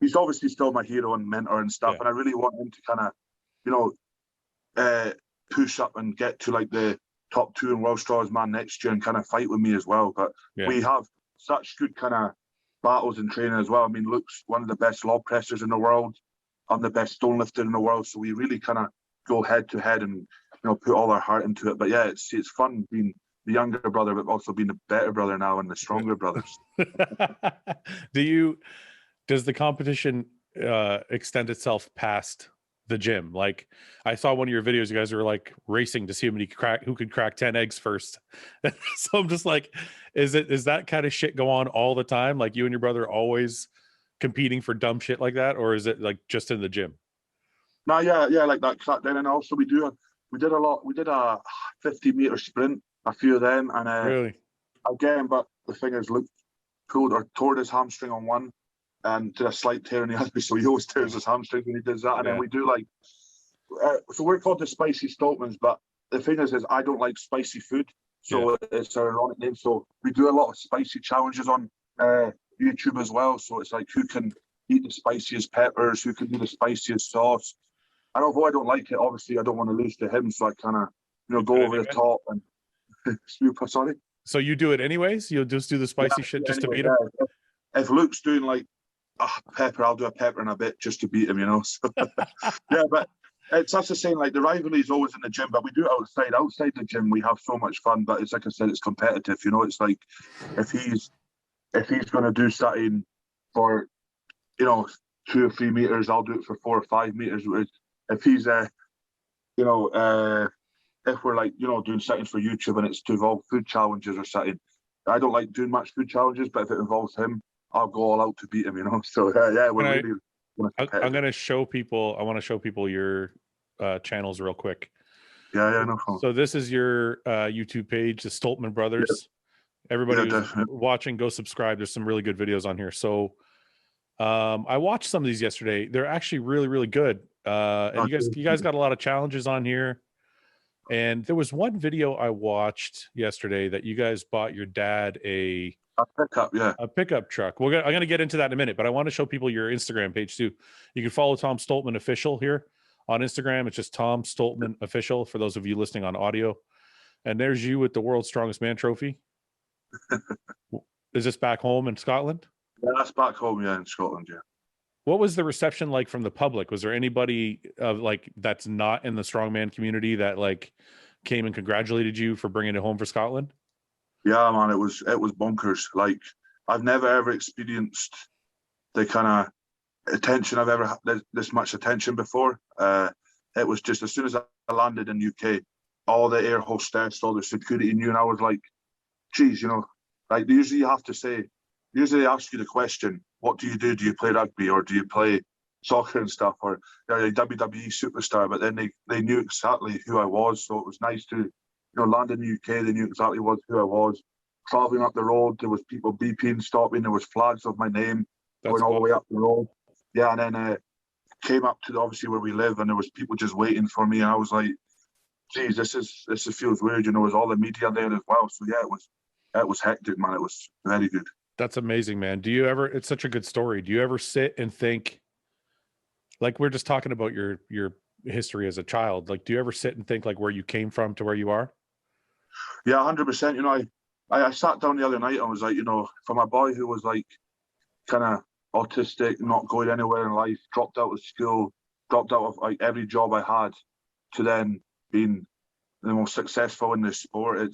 [SPEAKER 2] he's obviously still my hero and mentor and stuff. And I really want him to kind of, push up and get to like the top 2 in World Strongest Man next year and kind of fight with me as well. But we have such good kind of battles in training as well. I mean, Luke's one of the best log pressers in the world. I'm the best stone lifter in the world. So we really kind of go head to head and, put all our heart into it. But yeah, it's fun being the younger brother, but also being the better brother now and the stronger brothers.
[SPEAKER 1] Does the competition extend itself past the gym? Like, I saw one of your videos, you guys were like racing to see who could crack 10 eggs first. So I'm just like, is that kind of shit go on all the time? Like, you and your brother always competing for dumb shit like that, or is it like just in the gym?
[SPEAKER 2] No, yeah, like that crackdown. And also we did a 50-meter sprint, a few of them, and
[SPEAKER 1] really,
[SPEAKER 2] again, but the thing is, Luke pulled or tore his hamstring on one and did a slight tear in the other, so he always tears his hamstring when he does that. And then we do like so we're called the Spicy Stoltmans, but the thing is I don't like spicy food, so it's an ironic name. So we do a lot of spicy challenges on YouTube as well. So it's like, who can eat the spiciest peppers, who can do the spiciest sauce. And although I don't like it, obviously I don't want to lose to him, so I kind of go over the top and sorry.
[SPEAKER 1] So you do it anyways? You'll just do the spicy shit just to beat him?
[SPEAKER 2] If Luke's doing like pepper, I'll do a pepper and a bit just to beat him, So, yeah, but it's that's the same. Like, the rivalry is always in the gym, but we do it outside. Outside the gym, we have so much fun. But it's like I said, it's competitive. It's like if he's going to do something for 2 or 3 meters, I'll do it for 4 or 5 meters. If he's if we're like doing something for YouTube and it's to involve food challenges or something, I don't like doing much food challenges, but if it involves him, I'll go all out to beat him. So we're really.
[SPEAKER 1] I'm going to show people. I want to show people your channels real quick.
[SPEAKER 2] Yeah, no problem.
[SPEAKER 1] So this is your YouTube page, the Stoltman Brothers. Yeah. Everybody who's watching, go subscribe. There's some really good videos on here. So I watched some of these yesterday. They're actually really, really good. And you guys got a lot of challenges on here. And there was one video I watched yesterday that you guys bought your dad a pickup truck. I'm going to get into that in a minute, but I want to show people your Instagram page too. You can follow Tom Stoltman Official here on Instagram. It's just Tom Stoltman Official for those of you listening on audio. And there's you with the World's Strongest Man trophy. Is this back home in Scotland?
[SPEAKER 2] Yeah, that's back home, in Scotland, yeah.
[SPEAKER 1] What was the reception like from the public? Was there anybody that's not in the strongman community that like came and congratulated you for bringing it home for Scotland?
[SPEAKER 2] Yeah, man, it was bonkers. Like, I've never ever experienced the kind of attention I've ever had, this much attention before. It was just, as soon as I landed in UK, all the air hostess, all the security knew, and I was like, geez, like usually they ask you the question, what do you do? Do you play rugby or do you play soccer and stuff, or you're a WWE superstar? But then they knew exactly who I was, so it was nice to land in the UK. They knew exactly who I was. Traveling up the road, there was people beeping, stopping. There was flags of my name going all the way up the road. Yeah, and then came up to obviously where we live, and there was people just waiting for me. And I was like, geez, this feels weird. There was all the media there as well. So yeah, it was hectic, man. It was very good.
[SPEAKER 1] That's amazing, man. It's such a good story. Do you ever sit and think, like, we're just talking about your history as a child, like, do you ever sit and think like where you came from to where you are?
[SPEAKER 2] Yeah, 100%. I sat down the other night and was like, from a boy who was like kind of autistic, not going anywhere in life, dropped out of school, dropped out of like every job I had, to then being the most successful in this sport.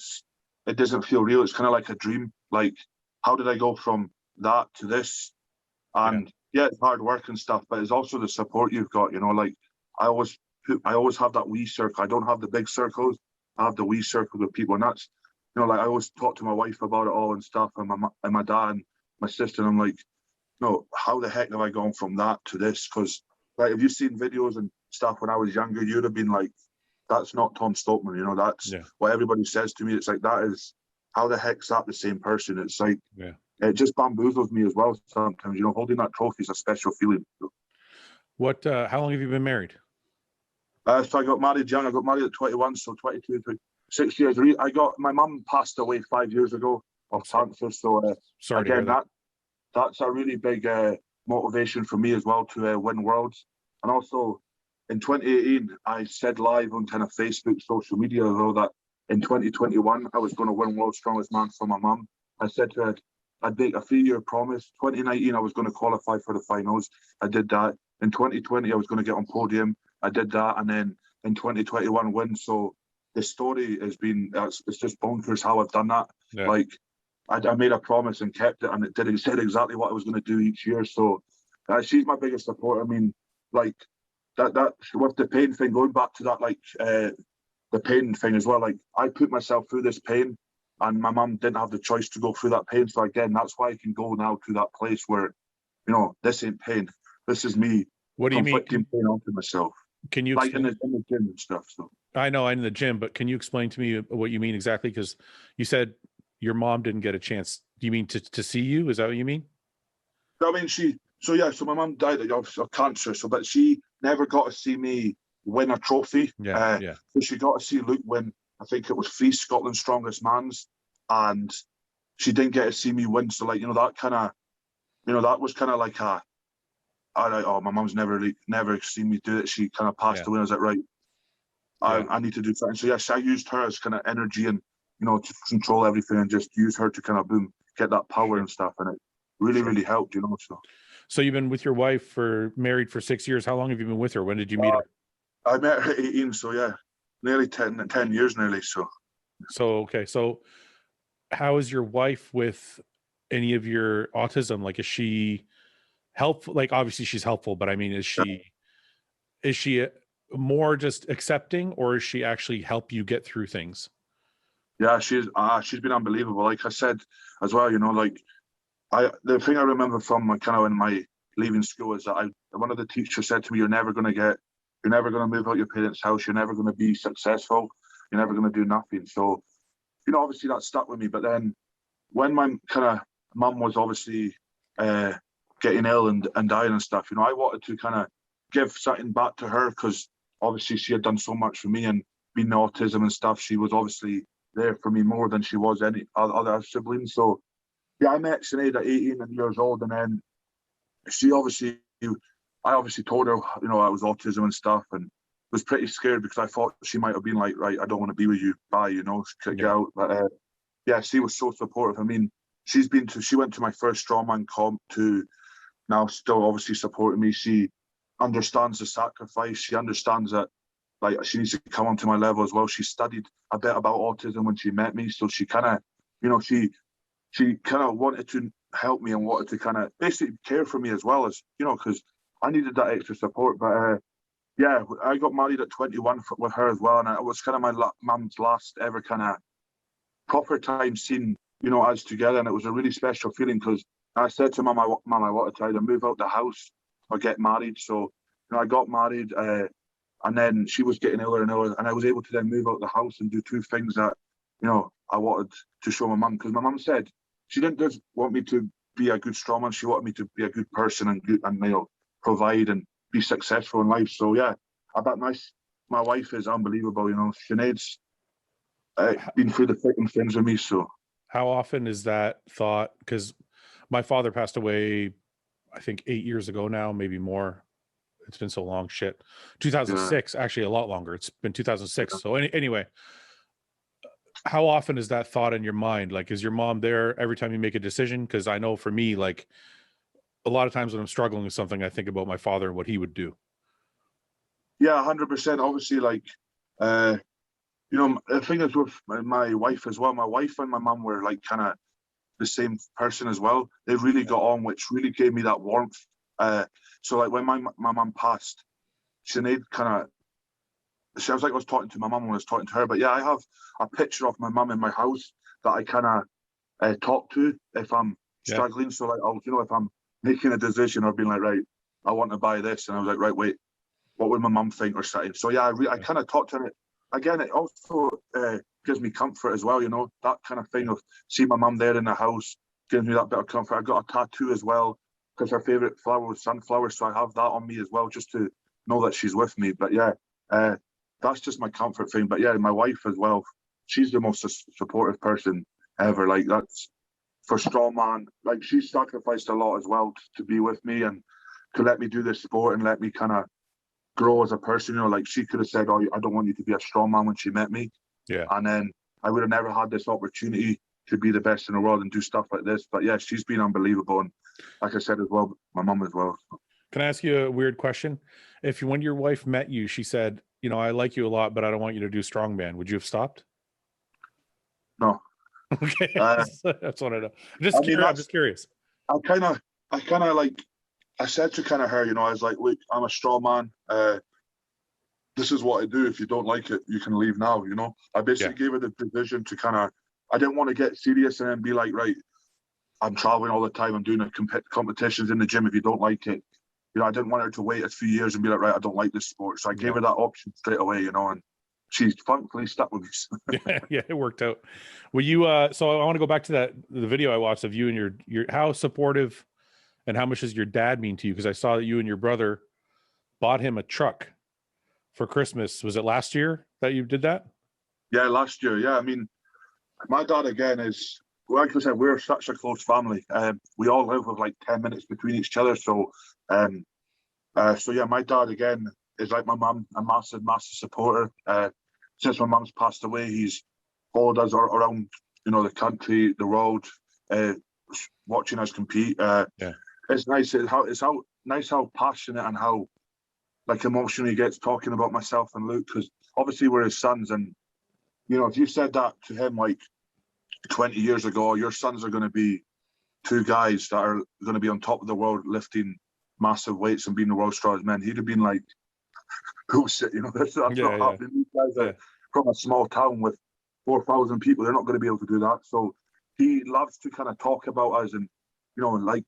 [SPEAKER 2] It doesn't feel real. It's kind of like a dream. Like, how did I go from that to this? And yeah, it's hard work and stuff, but it's also the support you've got. Like, I always have that wee circle. I don't have the big circles. I have the wee circle with people, and that's, like, I always talk to my wife about it all and stuff, and my dad and my sister, and I'm like, no, how the heck have I gone from that to this? Because, like, if you've seen videos and stuff when I was younger, you'd have been like, that's not Tom Stoltman. That's what everybody says to me. It's like, that is, how the heck's that the same person? It's like, it just bamboozles me as well sometimes. Holding that trophy is a special feeling.
[SPEAKER 1] How long have you been married?
[SPEAKER 2] So I got married young. I got married at 21, so 22, 6 years. My mum passed away 5 years ago of cancer. So
[SPEAKER 1] sorry
[SPEAKER 2] again, that's a really big motivation for me as well to win worlds. And also in 2018, I said live on kind of Facebook, social media, though, that in 2021, I was going to win World's Strongest Man for my mum. I said to her, I'd make a 3-year promise. 2019, I was going to qualify for the finals. I did that. In 2020, I was going to get on podium. I did that. And then in 2021, win. So the story has been, it's just bonkers how I've done that.
[SPEAKER 1] Yeah.
[SPEAKER 2] Like, I made a promise and kept it, and it said exactly what I was going to do each year. So she's my biggest supporter. I mean, like, that with the pain thing, going back to that, like, the pain thing as well, like, I put myself through this pain, and my mum didn't have the choice to go through that pain. So again, that's why I can go now to that place where, you know, this ain't pain. This is me.
[SPEAKER 1] What do you mean?
[SPEAKER 2] Pain onto myself.
[SPEAKER 1] Can you
[SPEAKER 2] like
[SPEAKER 1] explain?
[SPEAKER 2] in the gym and stuff? So
[SPEAKER 1] I know I'm in the gym, but can you explain to me what you mean exactly? Because you said your mom didn't get a chance. Do you mean to see you? Is that what you mean?
[SPEAKER 2] I mean, so my mum died of cancer, but she never got to see me win a trophy.
[SPEAKER 1] Yeah.
[SPEAKER 2] So she got to see Luke win, I think it was 3 Scotland's Strongest Mans, and she didn't get to see me win. So, like, you know, that kind of, you know, that was kind of like my mum's never seen me do it. She kind of passed away. I was like, right, I need to do something. So yes, I used her as kind of energy and, you know, to control everything, and just use her to kind of get that power and stuff. And it really helped, you know.
[SPEAKER 1] So you've been with your wife married for 6 years. How long have you been with her? When did you meet her?
[SPEAKER 2] I met her at 18, so yeah, nearly 10 years nearly.
[SPEAKER 1] So okay. So how is your wife with any of your autism? Like, is she helpful? Like, obviously she's helpful, but I mean, is she more just accepting, or is she actually help you get through things?
[SPEAKER 2] Yeah, she's been unbelievable. Like I said as well, you know, like the thing I remember from kind of in my leaving school is that one of the teachers said to me, you're never going to move out your parents' house. You're never going to be successful. You're never going to do nothing. So, you know, obviously that stuck with me. But then when my kind of mum was obviously getting ill and dying and stuff, you know, I wanted to kind of give something back to her, because obviously she had done so much for me, and being autism and stuff, she was obviously there for me more than she was any other siblings. So yeah, I met Sinead at 18 years old, and then I obviously told her, you know, I was autism and stuff, and was pretty scared because I thought she might have been like, right, I don't want to be with you, bye, you know, get out. But yeah, she was so supportive. I mean, she went to my first strongman comp, to now still obviously supporting me. She understands the sacrifice. She understands that, like, she needs to come onto my level as well. She studied a bit about autism when she met me, so she kind of, you know, she kind of wanted to help me and wanted to kind of basically care for me as well, as, you know, because I needed that extra support. But yeah, I got married at 21 with her as well, and it was kind of my mum's last ever kind of proper time seeing, you know, us together, and it was a really special feeling, because I said to mum, I wanted to either move out the house or get married. So, you know, I got married, and then she was getting iller and iller, and I was able to then move out the house and do 2 things that, you know, I wanted to show my mum, because my mum said she didn't just want me to be a good strongman, she wanted me to be a good person and you know, provide and be successful in life. So yeah, I bet my wife is unbelievable, you know. Sinead's been through the thick and thins with me. So
[SPEAKER 1] How often is that thought? Because my father passed away, I think 8 years ago now, maybe more. It's been so long. 2006, actually a lot longer. It's been 2006. Yeah. So anyway, how often is that thought in your mind? Like, is your mom there every time you make a decision? Because I know for me, like, a lot of times when I'm struggling with something, I think about my father and what he would do.
[SPEAKER 2] Yeah, 100%. Obviously, like, you know, the thing is with my wife as well. My wife and my mum were like kind of the same person as well. They really got on, which really gave me that warmth. So like when my mum passed, Sinead kind of, I was like, I was talking to my mum when I was talking to her. But yeah, I have a picture of my mum in my house that I kind of talk to if I'm struggling. So like, you know, if I'm making a decision or being like, right, I want to buy this, and I was like, right, wait, what would my mum think or something? So yeah, I kind of talked to her. Again, it also gives me comfort as well, you know, that kind of thing of seeing my mum there in the house gives me that bit of comfort. I got a tattoo as well, because her favourite flower was sunflower, so I have that on me as well, just to know that she's with me. But yeah, that's just my comfort thing. But yeah, my wife as well, she's the most supportive person ever. Like, that's for strongman. Like, she sacrificed a lot as well to be with me and to let me do this sport and let me kind of grow as a person. You know, like, she could have said, oh, I don't want you to be a strongman when she met me.
[SPEAKER 1] Yeah.
[SPEAKER 2] And then I would have never had this opportunity to be the best in the world and do stuff like this. But yeah, she's been unbelievable. And like I said as well, my mum as well.
[SPEAKER 1] Can I ask you a weird question? If when your wife met you, she said, you know, I like you a lot, but I don't want you to do strongman, would you have stopped?
[SPEAKER 2] No.
[SPEAKER 1] Okay. That's what I know. I'm just curious.
[SPEAKER 2] I kind of like, I said to kind of her, you know, I was like, look, I'm a strong man. This is what I do. If you don't like it, you can leave now, you know. I basically gave her the decision to kind of, I didn't want to get serious and then be like, right, I'm traveling all the time. I'm doing competitions in the gym. If you don't like it, you know, I didn't want her to wait a few years and be like, right, I don't like this sport. So I gave her that option straight away, you know, and she's thankfully stuck with me.
[SPEAKER 1] Yeah, it worked out. Well, so I want to go back to the video I watched of you and your how supportive and how much does your dad mean to you? Because I saw that you and your brother bought him a truck for Christmas. Was it last year that you did that?
[SPEAKER 2] Yeah, last year. Yeah, I mean, my dad again is, like I said, we're such a close family. We all live with like 10 minutes between each other. So, yeah, my dad again is like my mum, a massive, massive supporter. Since my mum's passed away, he's followed us around, you know, the country, the world, watching us compete. It's nice. It's how nice how passionate and how like emotional he gets talking about myself and Luke, because obviously we're his sons, and you know, if you said that to him like 20 years ago, your sons are going to be two guys that are going to be on top of the world lifting massive weights and being the world's strongest men, he'd have been like, bullshit, you know, that's not happening. These guys are from a small town with 4,000 people. They're not going to be able to do that. So he loves to kind of talk about us, and you know, like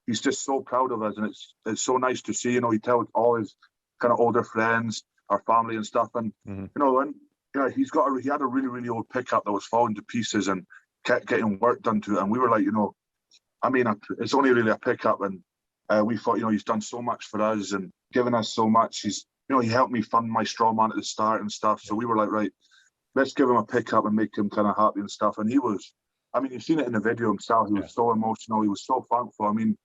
[SPEAKER 2] he's just so proud of us, and it's so nice to see. You know, he tells all his kind of older friends, our family and stuff, and you know, and he had a really, really old pickup that was falling to pieces and kept getting work done to it, and we were like, you know, I mean, it's only really a pickup, and we thought, you know, he's done so much for us and given us so much. He's, you know, he helped me fund my strongman at the start and stuff. So we were like, right, let's give him a pickup and make him kind of happy and stuff. And he was, I mean, you've seen it in the video himself. He was so emotional. He was so thankful. I mean,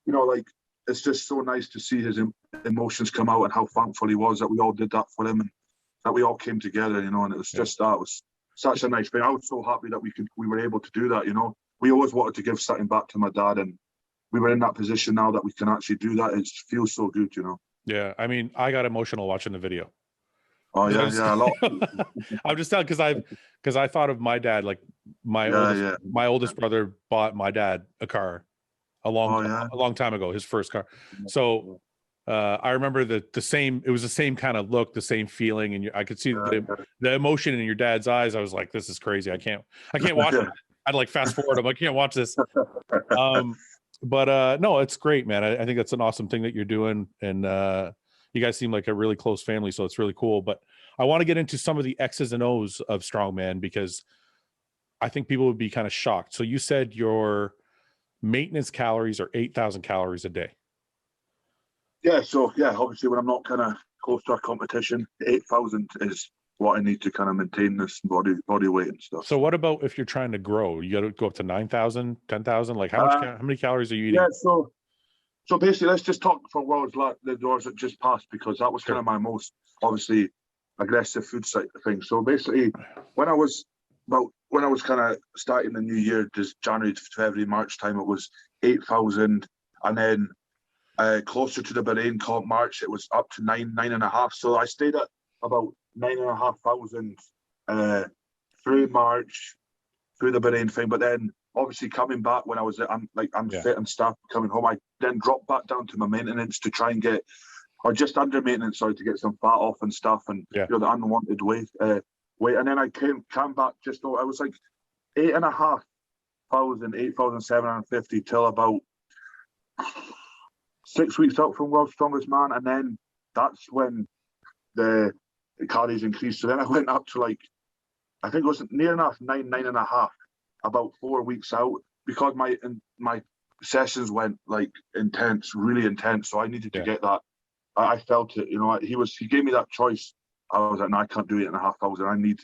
[SPEAKER 2] you know, like, it's just so nice to see his emotions come out and how thankful he was that we all did that for him and that we all came together, you know. And it was just that was such a nice thing. I was so happy that we were able to do that, you know. We always wanted to give something back to my dad, and we were in that position now that we can actually do that. It feels so good, you know.
[SPEAKER 1] Yeah, I mean, I got emotional watching the video.
[SPEAKER 2] Oh yeah, a lot.
[SPEAKER 1] I'm just telling because I thought of my dad, like my oldest brother bought my dad a car a long time ago, his first car. So I remember the same. It was the same kind of look, the same feeling, and I could see the emotion in your dad's eyes. I was like, "This is crazy. I can't watch it." I'd like fast forward. I can't watch this. But no, it's great, man. I think that's an awesome thing that you're doing, and you guys seem like a really close family, so it's really cool. But I want to get into some of the X's and O's of strongman because I think people would be kind of shocked. So you said your maintenance calories are 8,000 calories a day.
[SPEAKER 2] Yeah. So obviously when I'm not kind of close to a competition, 8,000 is what I need to kind of maintain this body weight and stuff.
[SPEAKER 1] So what about if you're trying to grow? You got to go up to 9,000, 10,000? Like how many calories are you eating?
[SPEAKER 2] Yeah, so basically, let's just talk for worlds like the doors that just passed, because that was kind of my most obviously aggressive food side of things. So basically, when I was kind of starting the new year, just January to February, March time, it was 8,000, and then closer to the Bahrain comp March, it was up to 9.5. So I stayed at about 9,500 through March, through the Bahrain thing. But then obviously coming back when I was fit and stuff, coming home, I then dropped back down to my maintenance to try and get, or just under maintenance, sorry, to get some fat off and stuff, and you know, the unwanted weight. And then I came back just, I was like 8,750 till about 6 weeks out from World's Strongest Man, and then that's when the calories increased. So then I went up to like, I think it was near enough 9.5, about 4 weeks out, because my sessions went like intense, really intense. So I needed to get that. I felt it, you know. He gave me that choice. I was like, no, I can't do 8,500. I need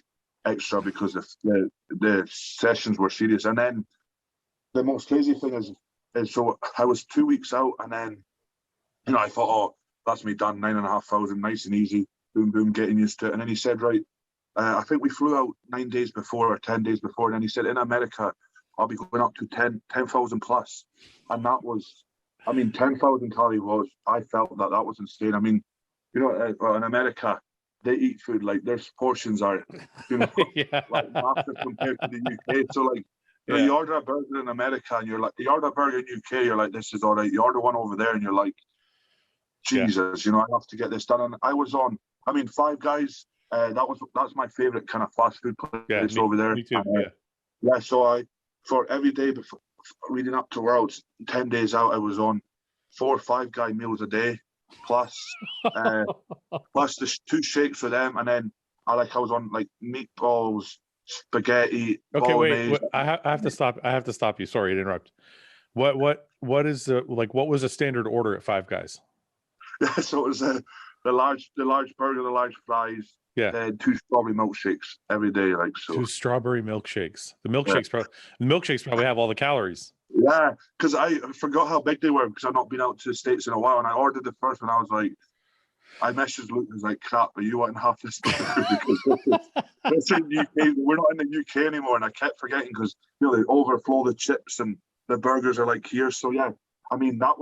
[SPEAKER 2] extra because the sessions were serious. And then the most crazy thing is so I was 2 weeks out, and then, you know, I thought, oh, that's me done, 9,500, nice and easy, boom, boom, getting used to it. And then he said, right, I think we flew out 9 days before or 10 days before, and then he said in America I'll be going up to 10,000 plus, and that was, I mean, 10,000 calories was, I felt that was insane. I mean, you know, in America they eat food like their portions are, you know, like massive compared to the UK. So like, you know, you order a burger in America and you're like, you order a burger in UK, you're like, this is all right. You order one over there and you're like, Jesus, you know, I have to get this done. And I was on, I mean, Five Guys. That's my favorite kind of fast food place over there.
[SPEAKER 1] Me too.
[SPEAKER 2] So for every day before leading up to Worlds, 10 days out, I was on 4 Five Guy meals a day, plus plus the 2 shakes for them, and then I was on like meatballs, spaghetti.
[SPEAKER 1] Okay, wait. I have to stop. I have to stop you. Sorry to interrupt. What is what was a standard order at Five Guys?
[SPEAKER 2] Yeah, so it was the large burger, the large fries.
[SPEAKER 1] Yeah.
[SPEAKER 2] And 2 strawberry milkshakes every day, like so.
[SPEAKER 1] 2 strawberry milkshakes. The milkshakes probably have all the calories.
[SPEAKER 2] Yeah, because I forgot how big they were because I've not been out to the States in a while, and I ordered the first one. I was like, I messaged Luke and was like, crap, are you wanting half this stuff? Because this in the UK, we're not in the UK anymore, and I kept forgetting because, you know, they overflow the chips and the burgers are like here. So yeah, I mean, that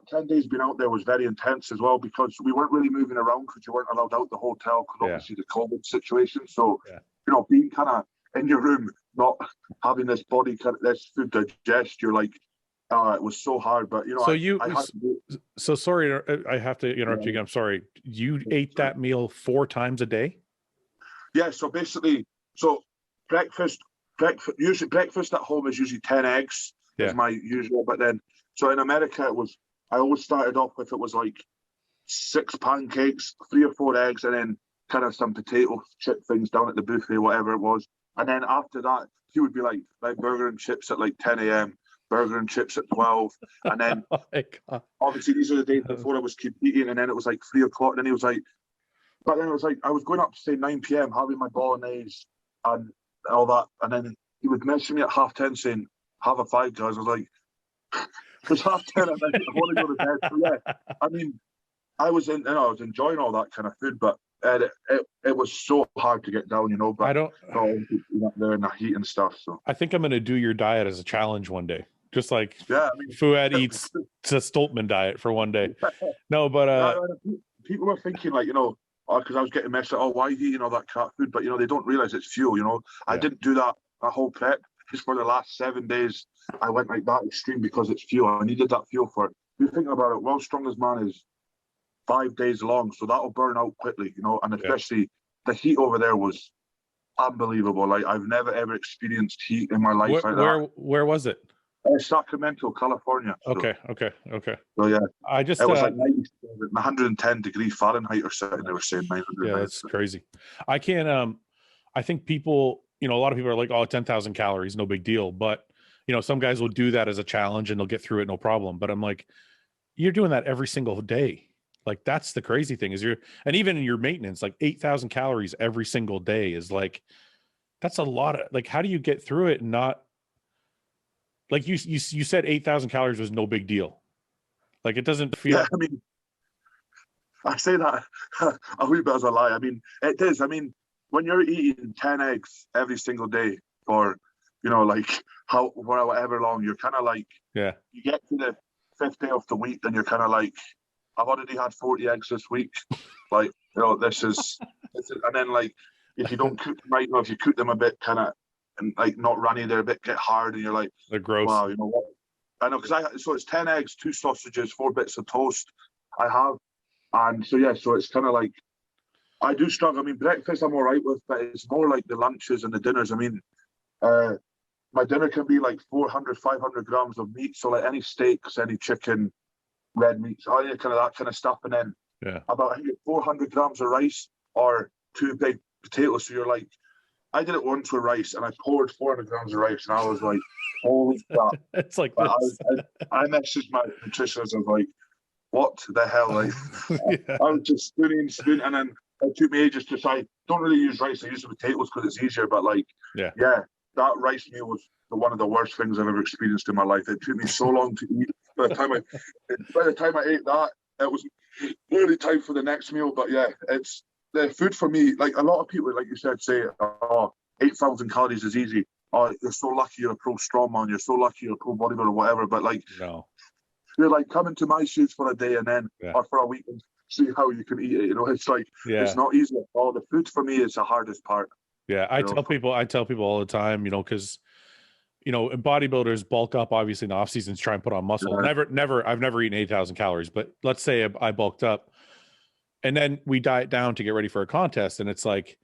[SPEAKER 2] 10 days being out there was very intense as well because we weren't really moving around because you weren't allowed out the hotel because obviously the COVID situation. So, you know, being kind of in your room, not having this this food digest, you're like, it was so hard. But, you know,
[SPEAKER 1] so sorry, I have to interrupt you again. I'm sorry. You ate that meal 4 times a day?
[SPEAKER 2] Yeah. So basically, breakfast at home is usually 10 eggs is my usual. But then, so in America, I always started off with, it was like 6 pancakes, 3 or 4 eggs, and then kind of some potato chip things down at the buffet, whatever it was. And then after that, he would be like burger and chips at like 10 a.m., burger and chips at 12. And then obviously these are the days before I was competing, and then it was like 3 o'clock. And then he was like, but then it was like, I was going up to say 9 p.m., having my bolognese and all that. And then he would message me at 10:30 saying, have a Five Guys. I was like, it's 10:30 and I want to go to bed. So yeah, I mean, I was enjoying all that kind of food, but it was so hard to get down, you know. But there in the heat and stuff. So
[SPEAKER 1] I think I'm going to do your diet as a challenge one day, just like
[SPEAKER 2] Fouad
[SPEAKER 1] eats the Stoltman diet for one day. No, but
[SPEAKER 2] people were thinking like, you know, because I was getting messed up. Oh, why are you eating all that cat food? But you know, they don't realize it's fuel. You know, I didn't do that whole prep. Just for the last 7 days, I went like that extreme because it's fuel. I needed that fuel for it. If you think about it, World's Strongest Man is 5 days long, so that'll burn out quickly, you know. And especially the heat over there was unbelievable. Like I've never ever experienced heat in my life like that.
[SPEAKER 1] Where was it?
[SPEAKER 2] Sacramento, California. So.
[SPEAKER 1] Okay.
[SPEAKER 2] So yeah,
[SPEAKER 1] it
[SPEAKER 2] was like 110 degrees Fahrenheit or something. They were saying 900.
[SPEAKER 1] Yeah, that's crazy. I can't. I think people. You know, a lot of people are like, oh, 10,000 calories, no big deal. But, you know, some guys will do that as a challenge and they'll get through it, no problem. But I'm like, you're doing that every single day. Like, that's the crazy thing and even in your maintenance, like 8,000 calories every single day is like, that's a lot of, like, how do you get through it and not, like you said 8,000 calories was no big deal. Like, it doesn't feel.
[SPEAKER 2] Yeah, I mean, I say that a wee bit as a lie. I mean, it is. I mean, when you're eating 10 eggs every single day for, you know, like however long, you're kind of like, you get to the 5th day of the week and you're kind of like, I've already had 40 eggs this week. Like, you know, this is, and then like, if you don't cook them right, or if you cook them a bit kind of, and like not runny, they're a bit get hard and you're like,
[SPEAKER 1] they're gross.
[SPEAKER 2] Wow, you know what? I know, so it's 10 eggs, 2 sausages, 4 bits of toast I have. And so, yeah, so it's kind of like, I do struggle. I mean, breakfast I'm all right with, but it's more like the lunches and the dinners. I mean, my dinner can be like 400, 500 grams of meat. So like any steaks, any chicken, red meats, all that kind of stuff. And then about 400 grams of rice or 2 big potatoes. So you're like, I did it once with rice and I poured 400 grams of rice and I was like, holy crap.
[SPEAKER 1] It's like this.
[SPEAKER 2] I messaged my nutritionist. I was like, what the hell? Like, I was just spooning, and then it took me ages to say, don't really use rice. I use the potatoes because it's easier. But like, that rice meal was one of the worst things I've ever experienced in my life. It took me so long to eat. By the time I ate that, it was nearly time for the next meal. But yeah, the food for me, like a lot of people, like you said, say, oh, 8,000 calories is easy. Oh, you're so lucky you're a pro strongman. You're so lucky you're a pro bodybuilder or whatever. But like,
[SPEAKER 1] No.
[SPEAKER 2] you're like, come into my shoes for a day and then, or for a week and see how you can eat it. You know, it's like, it's not easy at all. The food for me is the hardest part.
[SPEAKER 1] Yeah. I tell people all the time, you know, because, you know, bodybuilders bulk up obviously in the off seasons, try and put on muscle.
[SPEAKER 2] Yeah.
[SPEAKER 1] I've never eaten 8,000 calories, but let's say I bulked up and then we diet down to get ready for a contest. And it's like,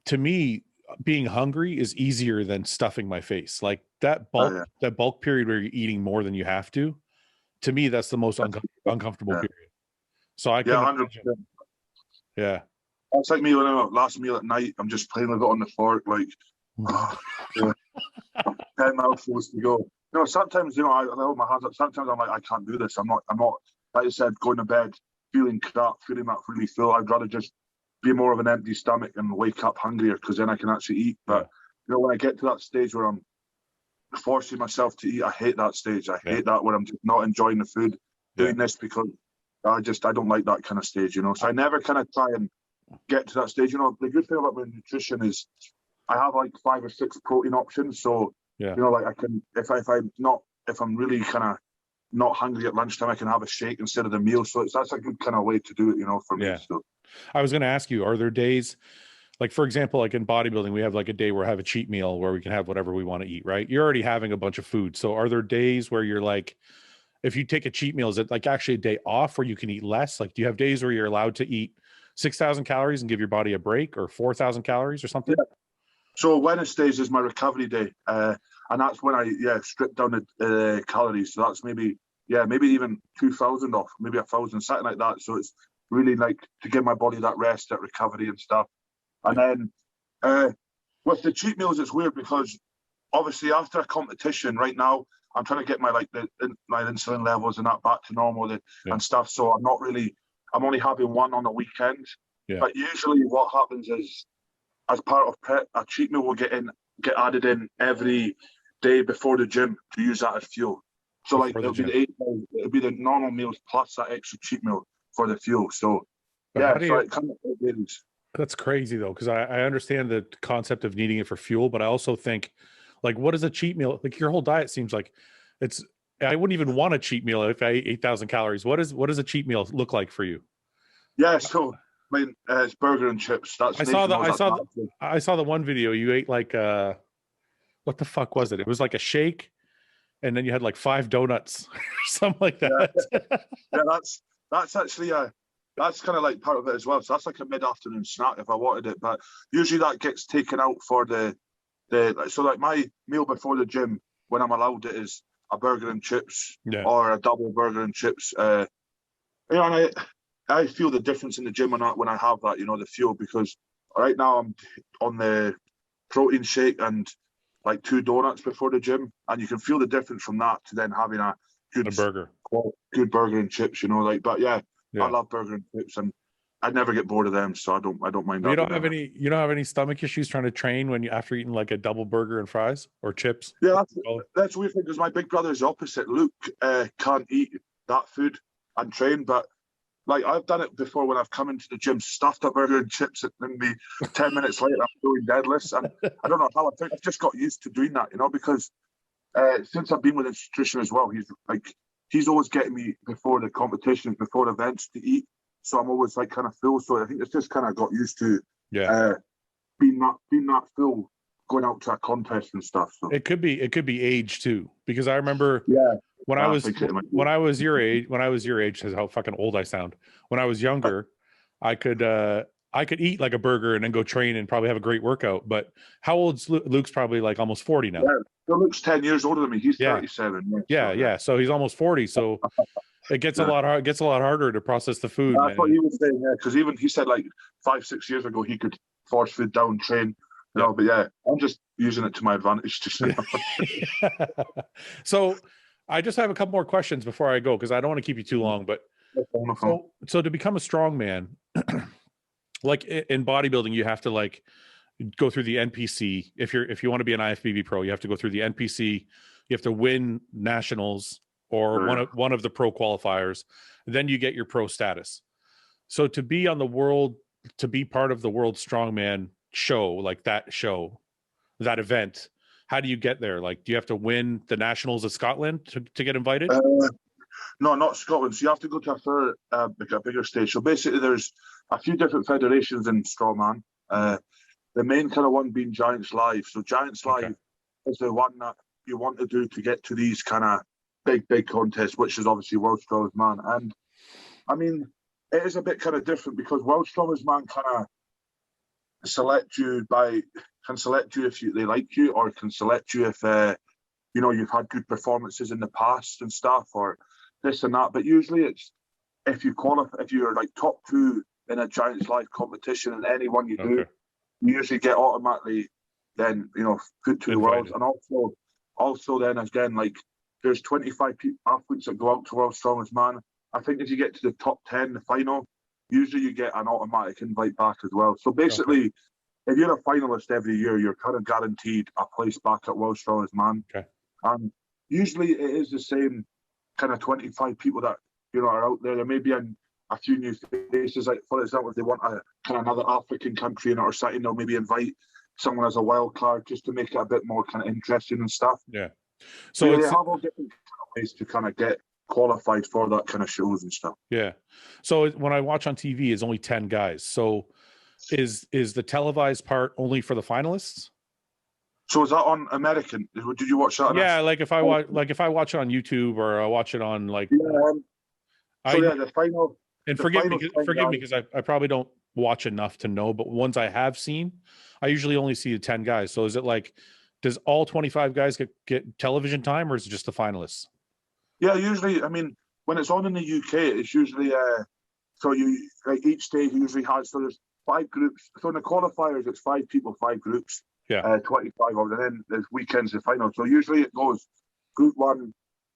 [SPEAKER 1] to me, being hungry is easier than stuffing my face. Like that bulk period where you're eating more than you have to me, that's the most uncomfortable period. So I can,
[SPEAKER 2] 100%.
[SPEAKER 1] Yeah.
[SPEAKER 2] That's like me when I'm at last meal at night, I'm just playing with it on the fork, like, 10 mouthfuls to go. You know, sometimes, you know, I hold my hands up. Sometimes I'm like, I can't do this. I'm not, like I said, going to bed, feeling crap, feeling not really full. I'd rather just be more of an empty stomach and wake up hungrier, because then I can actually eat. But, you know, when I get to that stage where I'm forcing myself to eat, I hate that stage. I hate that, where I'm just not enjoying the food, doing this because I don't like that kind of stage, you know. So I never kind of try and get to that stage. You know, the good thing about my nutrition is I have like 5 or 6 protein options. So, you know, like I can, if I'm really kind of not hungry at lunchtime, I can have a shake instead of the meal. So that's a good kind of way to do it, you know, for me. So
[SPEAKER 1] I was going to ask you, are there days, like, for example, like in bodybuilding, we have like a day where we have a cheat meal where we can have whatever we want to eat, right? You're already having a bunch of food. So are there days where you're like, if you take a cheat meal, is it like actually a day off where you can eat less? Like, do you have days where you're allowed to eat 6,000 calories and give your body a break, or 4,000 calories or something?
[SPEAKER 2] Yeah. So Wednesdays is my recovery day. And that's when I, strip down the calories. So that's maybe even 2,000 off, maybe 1,000, something like that. So it's really like to give my body that rest, that recovery and stuff. And then with the cheat meals, it's weird because obviously after a competition right now, I'm trying to get my my insulin levels and that back to normal and stuff. So I'm only having one on the weekend. Yeah. But usually what happens is, as part of prep, a cheat meal will get added in every day before the gym to use that as fuel. So like it'll be the normal meals plus that extra cheat meal for the fuel. So it kind of varies.
[SPEAKER 1] That's crazy though, because I understand the concept of needing it for fuel, but I also think, like, what is a cheat meal? Like, your whole diet seems like I wouldn't even want a cheat meal if I ate 8,000 calories. What does a cheat meal look like for you?
[SPEAKER 2] Yeah, so I mean, it's burger and chips. I saw
[SPEAKER 1] the one video you ate, like what the fuck was it? It was like a shake, and then you had like 5 donuts or something like that.
[SPEAKER 2] Yeah, that's actually that's kind of like part of it as well. So that's like a mid-afternoon snack if I wanted it. But usually that gets taken out for so like my meal before the gym, when I'm allowed it, is a burger and chips or a double burger and chips. You know, and I feel the difference in the gym when I have that, you know, the fuel, because right now I'm on the protein shake and like 2 donuts before the gym, and you can feel the difference from that to then having a good burger and chips, you know, like. But I love burger and chips, and I never get bored of them, so I don't mind.
[SPEAKER 1] You don't have any stomach issues trying to train after eating like a double burger and fries or chips?
[SPEAKER 2] Yeah, that's weird because my big brother is opposite. Luke can't eat that food and train, but like I've done it before when I've come into the gym, stuffed a burger and chips, and then 10 minutes later I'm doing deadlifts, and I don't know how. I think I've just got used to doing that, you know, because since I've been with his nutrition as well, he's always getting me before the competitions, before the events to eat. So I'm always like kind of full. So I think it's just kind of got used to being that full going out to a contest and stuff. So
[SPEAKER 1] it could be age too, because I remember when I was your age, is how fucking old I sound. When I was younger, I could eat like a burger and then go train and probably have a great workout. But how old's Luke's? Probably like almost 40 now.
[SPEAKER 2] Yeah, Luke's 10 years older than me. He's 37.
[SPEAKER 1] So he's almost 40. So it gets a lot harder to process the food.
[SPEAKER 2] That's what he was saying, because even he said like 5-6 years ago he could force food down, train. You know, but I'm just using it to my advantage.
[SPEAKER 1] So I just have a couple more questions before I go, because I don't want to keep you too long. But so to become a strong man, like in bodybuilding, you have to like go through the NPC. If you want to be an IFBB pro, you have to go through the NPC. You have to win nationals or one of the pro qualifiers. Then you get your pro status. So to be on the world to be part of the World Strongman show, like that event, how do you get there? Like, do you have to win the Nationals of Scotland to get invited?
[SPEAKER 2] No, not Scotland. So you have to go to a bigger stage. So basically, there's a few different federations in strongman. The main kind of one being Giants Live. So Giants Live is the one that you want to do to get to these kind of big contests, which is obviously World's Strongest Man. And I mean, it is a bit kind of different because World's Strongest Man kind of can select you if they like you, or can select you if you've had good performances in the past and stuff, or this and that. But usually it's if you're like top 2 in a Giants Live competition, and any one you do, you usually get automatically then put to the world. And also then again, like, there's 25 athletes that go out to World's Strongest Man. I think if you get to the top 10, the final, usually you get an automatic invite back as well. So basically, if you're a finalist every year, you're kind of guaranteed a place back at World's Strongest Man. And usually it is the same kind of 25 people that are out there. There may be a few new faces. Like, for example, if they want a kind of another African country in it or something, they'll maybe invite someone as a wild card just to make it a bit more kind of interesting and stuff.
[SPEAKER 1] So
[SPEAKER 2] they have all different ways to kind of get qualified for that kind of shows and stuff.
[SPEAKER 1] So when I watch on TV, it's only 10 guys. So is the televised part only for the finalists?
[SPEAKER 2] So is that on American? Did you watch that?
[SPEAKER 1] Yeah, like if I watch it on YouTube, or I watch it on like.
[SPEAKER 2] The final.
[SPEAKER 1] And forgive me because I probably don't watch enough to know, but ones I have seen, I usually only see the 10 guys. So is it like, does all 25 guys get television time, or is it just the finalists?
[SPEAKER 2] Yeah, usually. I mean, when it's on in the UK, it's usually so you like each stage usually has, so there's 5 groups. So in the qualifiers, it's 5 people, 5 groups. 25 of them, and then there's weekends the final. So usually it goes, group 1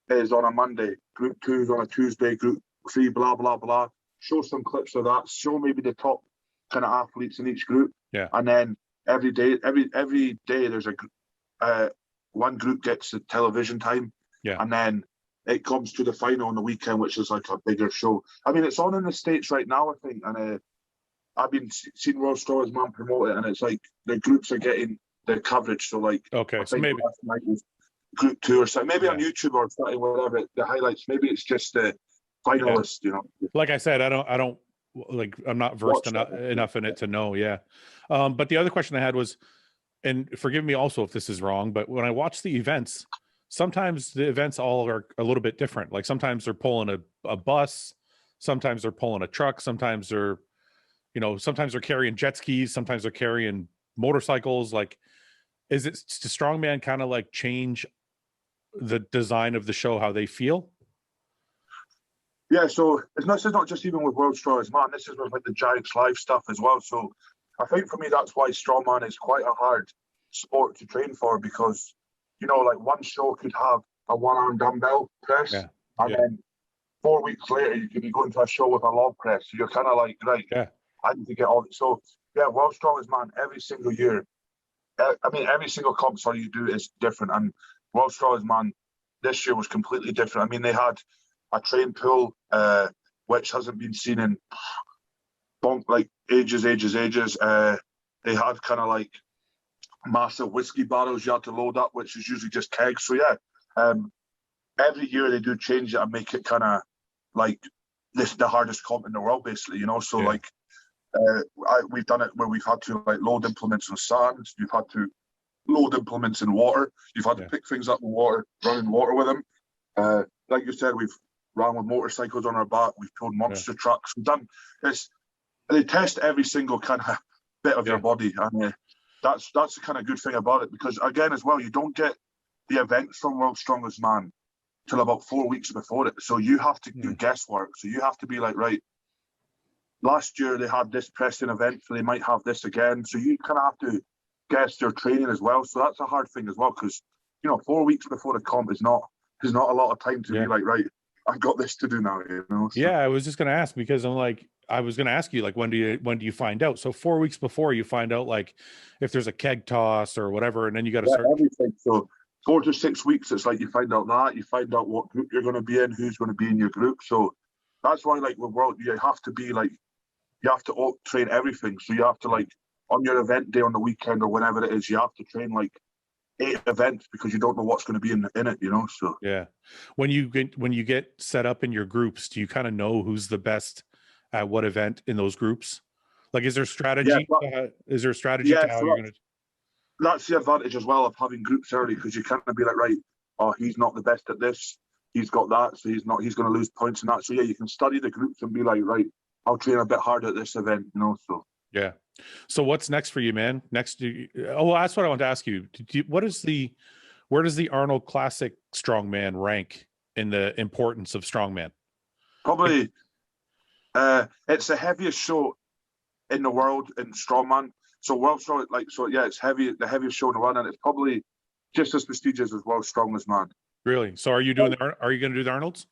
[SPEAKER 2] is on a Monday, group 2 is on a Tuesday, group 3 blah blah blah. Show some clips of that, show maybe the top kind of athletes in each group, and then every day there's one group gets the television time, and then it comes to the final on the weekend, which is like a bigger show. I mean, it's on in the States right now, I think, and I've been seeing World's Strongest Man promote it, and it's like the groups are getting the coverage. So like,
[SPEAKER 1] so maybe
[SPEAKER 2] last night was group 2 or something, maybe on YouTube or something, whatever, the highlights. Maybe it's just the finalists,
[SPEAKER 1] Like I said, I don't like, I'm not versed enough in it to know. But the other question I had was, and forgive me also if this is wrong, but when I watch the events, sometimes the events all are a little bit different. Like sometimes they're pulling a bus, sometimes they're pulling a truck, sometimes they're carrying jet skis, sometimes they're carrying motorcycles. Like, is it to strongman kind of like change the design of the show, how they feel?
[SPEAKER 2] Yeah, so this is not just even with World's Strongest Man, this is with like the Giants Live stuff as well. So I think for me, that's why strongman is quite a hard sport to train for, because, like one show could have a 1-arm dumbbell press, and then 4 weeks later, you could be going to a show with a log press. So you're kind of like, I need to get all. So World's Strongest Man, every single year, every single competition you do is different. And World's Strongest Man this year was completely different. I mean, they had a train pool, which hasn't been seen in ages. They had kind of like massive whiskey barrels you had to load up, which is usually just kegs. So every year they do change it and make it kind of like the hardest comp in the world, basically. So like we've done it where we've had to like load implements in sand, you've had to load implements in water, you've had to pick things up in water, run in water with them. Like you said, we've ran with motorcycles on our back, we've pulled monster trucks, we've done this. They test every single kind of bit of your body, and that's the kind of good thing about it, because again as well, you don't get the events from World's Strongest Man till about 4 weeks before it, so you have to do guesswork. So you have to be like, right, last year they had this pressing event, so they might have this again, so you kind of have to guess their training as well. So that's a hard thing as well, because 4 weeks before the comp is not a lot of time to be like, right, I've got this to do now, So.
[SPEAKER 1] Yeah, I was just going to ask, because I was going to ask you, like, when do you find out? So 4 weeks before, you find out like if there's a keg toss or whatever, and then you got to start
[SPEAKER 2] everything. So 4 to 6 weeks, it's like you find out what group you're going to be in, who's going to be in your group. So that's why, like, with World, you have to be like, you have to train everything. So you have to, like, on your event day on the weekend or whenever it is, you have to train like 8 events because you don't know what's going to be in it, you know. So
[SPEAKER 1] yeah, when you get set up in your groups, do you kind of know who's the best at what event in those groups? Like, is there strategy? Is there a strategy to how
[SPEAKER 2] so
[SPEAKER 1] you're going to?
[SPEAKER 2] that's the advantage as well of having groups early, because you can't be like, right, oh, he's not the best at this, he's got that, so he's going to lose points in that. So yeah, you can study the groups and be like, right, I'll train a bit harder at this event, you know. So
[SPEAKER 1] Yeah. So what's next for you, man? Next, well, that's what I want to ask you. Where does the Arnold Classic Strongman rank in the importance of strongman?
[SPEAKER 2] probably it's the heaviest show in the world in strongman. So world strong, it's the heaviest show in the world, and it's probably just as prestigious as World's Strongest Man.
[SPEAKER 1] Really? So are you going to do the Arnolds?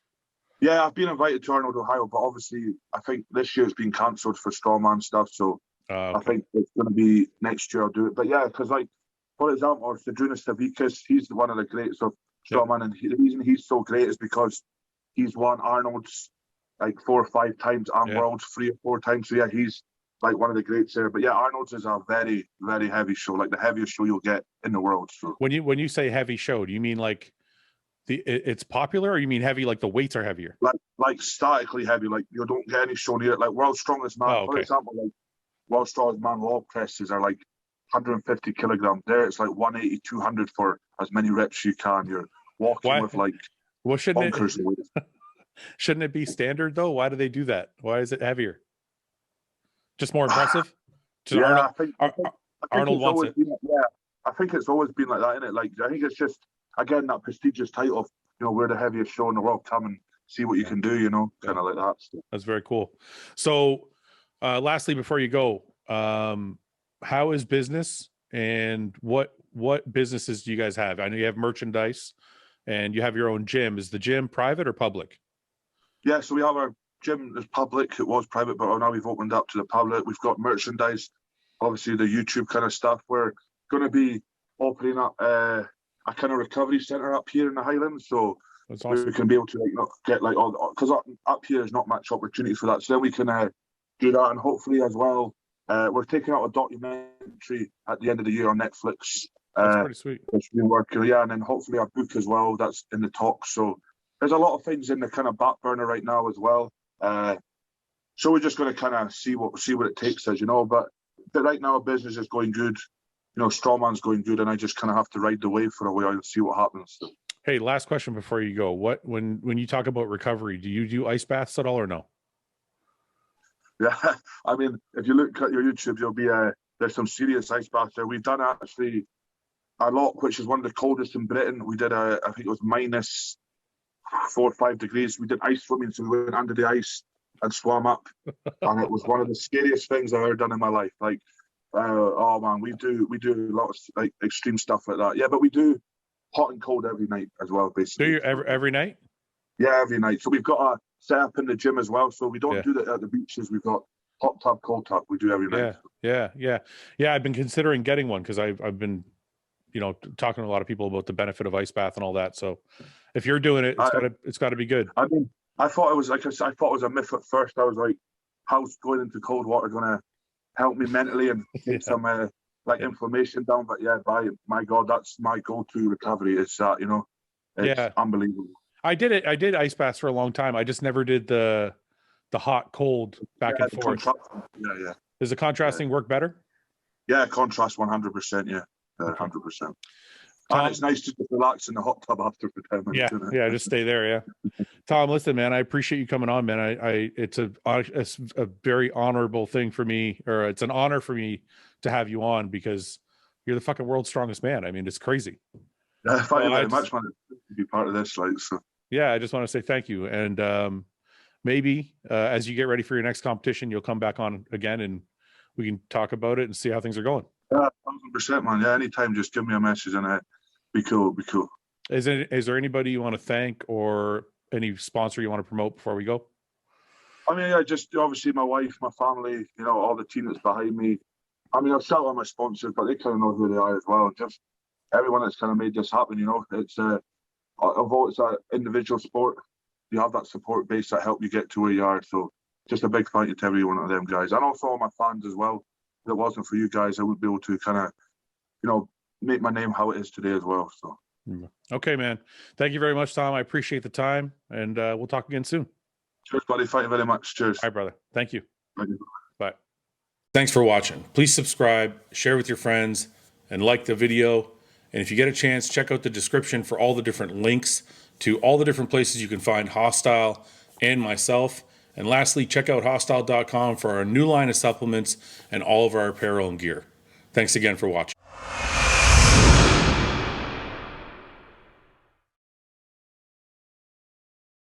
[SPEAKER 2] Yeah, I've been invited to Arnold, Ohio, but obviously I think this year's been cancelled for strongman stuff. So
[SPEAKER 1] Okay.
[SPEAKER 2] I think it's going to be next year I'll do it. But yeah, because, like, for example, Sadrunas Savikas, he's one of the greats of strongman, and the reason he's so great is because he's won Arnold's like 4 or 5 times and Worlds 3 or 4 times. So yeah, he's like one of the greats there. But yeah, Arnold's is a very, very heavy show, like the heaviest show you'll get in the world. So
[SPEAKER 1] when you say heavy show, do you mean like it's popular, or you mean heavy like the weights are heavier?
[SPEAKER 2] Like statically heavy, like you don't get any show near it. Like World's Strongest Man, for example, like World's Strongest Man log presses are like 150 kilograms. There it's like 180, 200 for as many reps you can. You're walking with like
[SPEAKER 1] shouldn't it be standard though? Why do they do that? Why is it heavier? Just more impressive?
[SPEAKER 2] I think
[SPEAKER 1] Arnold wants it.
[SPEAKER 2] I think it's always been like that, isn't it? Like, I think it's just, again, that prestigious title of, you know, we're the heaviest show in the world. Come and see what you can do, you know, kind of like that. So.
[SPEAKER 1] That's very cool. So, lastly, before you go, how is business, and what businesses do you guys have? I know you have merchandise and you have your own gym. Is the gym private or public?
[SPEAKER 2] Yeah, so we have our gym is public. It was private, but now we've opened up to the public. We've got merchandise, obviously the YouTube kind of stuff. We're going to be opening up a kind of recovery center up here in the Highlands, so that's awesome. We can be able to get like all, because up here is not much opportunity for that. So then we can do that, and hopefully as well, we're taking out a documentary at the end of the year on Netflix.
[SPEAKER 1] That's pretty sweet.
[SPEAKER 2] Which we work, and then hopefully our book as well. That's in the talks. So there's a lot of things in the kind of back burner right now as well. So we're just going to kind of see what it takes us, you know. But right now, business is going good. You know, Strongman's going good, and I just kind of have to ride the wave for a while and see what happens. So.
[SPEAKER 1] Hey, last question before you go. When you talk about recovery, do you do ice baths at all or no?
[SPEAKER 2] Yeah, I mean, if you look at your YouTube, you'll be there's some serious ice baths there. We've done actually a lot, which is one of the coldest in Britain. We did I think it was minus 4 or 5 degrees. We did ice swimming, so we went under the ice and swam up, and it was one of the scariest things I've ever done in my life. Like, oh man, we do a lot of like extreme stuff like that. Yeah, but we do hot and cold every night as well, basically.
[SPEAKER 1] Do you every night?
[SPEAKER 2] Yeah, every night. So we've got a set up in the gym as well. So we don't do that at the beaches. We've got hot tub, cold tub. We do every night.
[SPEAKER 1] Yeah. I've been considering getting one because I've been, talking to a lot of people about the benefit of ice bath and all that. So if you're doing it, it's got to be good.
[SPEAKER 2] I mean, I thought it was like I thought it was a myth at first. I was like, how's going into cold water going to help me mentally and take some inflammation down? But yeah, my God, that's my go-to recovery. It's that, it's unbelievable. I
[SPEAKER 1] did ice baths for a long time. I just never did the hot, cold back and forth.
[SPEAKER 2] Yeah.
[SPEAKER 1] Does the contrasting work better?
[SPEAKER 2] Yeah, contrast 100%. Yeah, 100%. And it's nice to just relax in the hot tub after for 10 minutes.
[SPEAKER 1] Yeah, just stay there. Yeah. Tom, listen, man, I appreciate you coming on, man. It's a very honorable thing for me, or it's an honor for me to have you on because you're the fucking world's strongest man. I mean, it's crazy.
[SPEAKER 2] Yeah, thank you very much, man, to be part of this.
[SPEAKER 1] Yeah, I just want to say thank you. And maybe as you get ready for your next competition, you'll come back on again and we can talk about it and see how things are going.
[SPEAKER 2] Yeah, 100%, man. Yeah, anytime, just give me a message and be cool.
[SPEAKER 1] Is there anybody you want to thank or any sponsor you want to promote before we go?
[SPEAKER 2] I mean, just obviously my wife, my family, all the team that's behind me. I mean, I'll shout out my sponsors, but they kind of know who they are as well. Just everyone that's kind of made this happen, It's although it's an individual sport, you have that support base that help you get to where you are. So just a big thank you to every one of them guys, and also all my fans as well. If it wasn't for you guys, I wouldn't be able to kind of, make my name how it is today as well. So.
[SPEAKER 1] Okay, man. Thank you very much, Tom. I appreciate the time, and we'll talk again soon.
[SPEAKER 2] Cheers, buddy. Thank you very much. Cheers.
[SPEAKER 1] All right, brother. Thank you.
[SPEAKER 2] Thank you.
[SPEAKER 1] Bye. Thanks for watching. Please subscribe, share with your friends, and like the video. And if you get a chance, check out the description for all the different links to all the different places you can find Hostile and myself. And lastly, check out hostile.com for our new line of supplements and all of our apparel and gear. Thanks again for watching.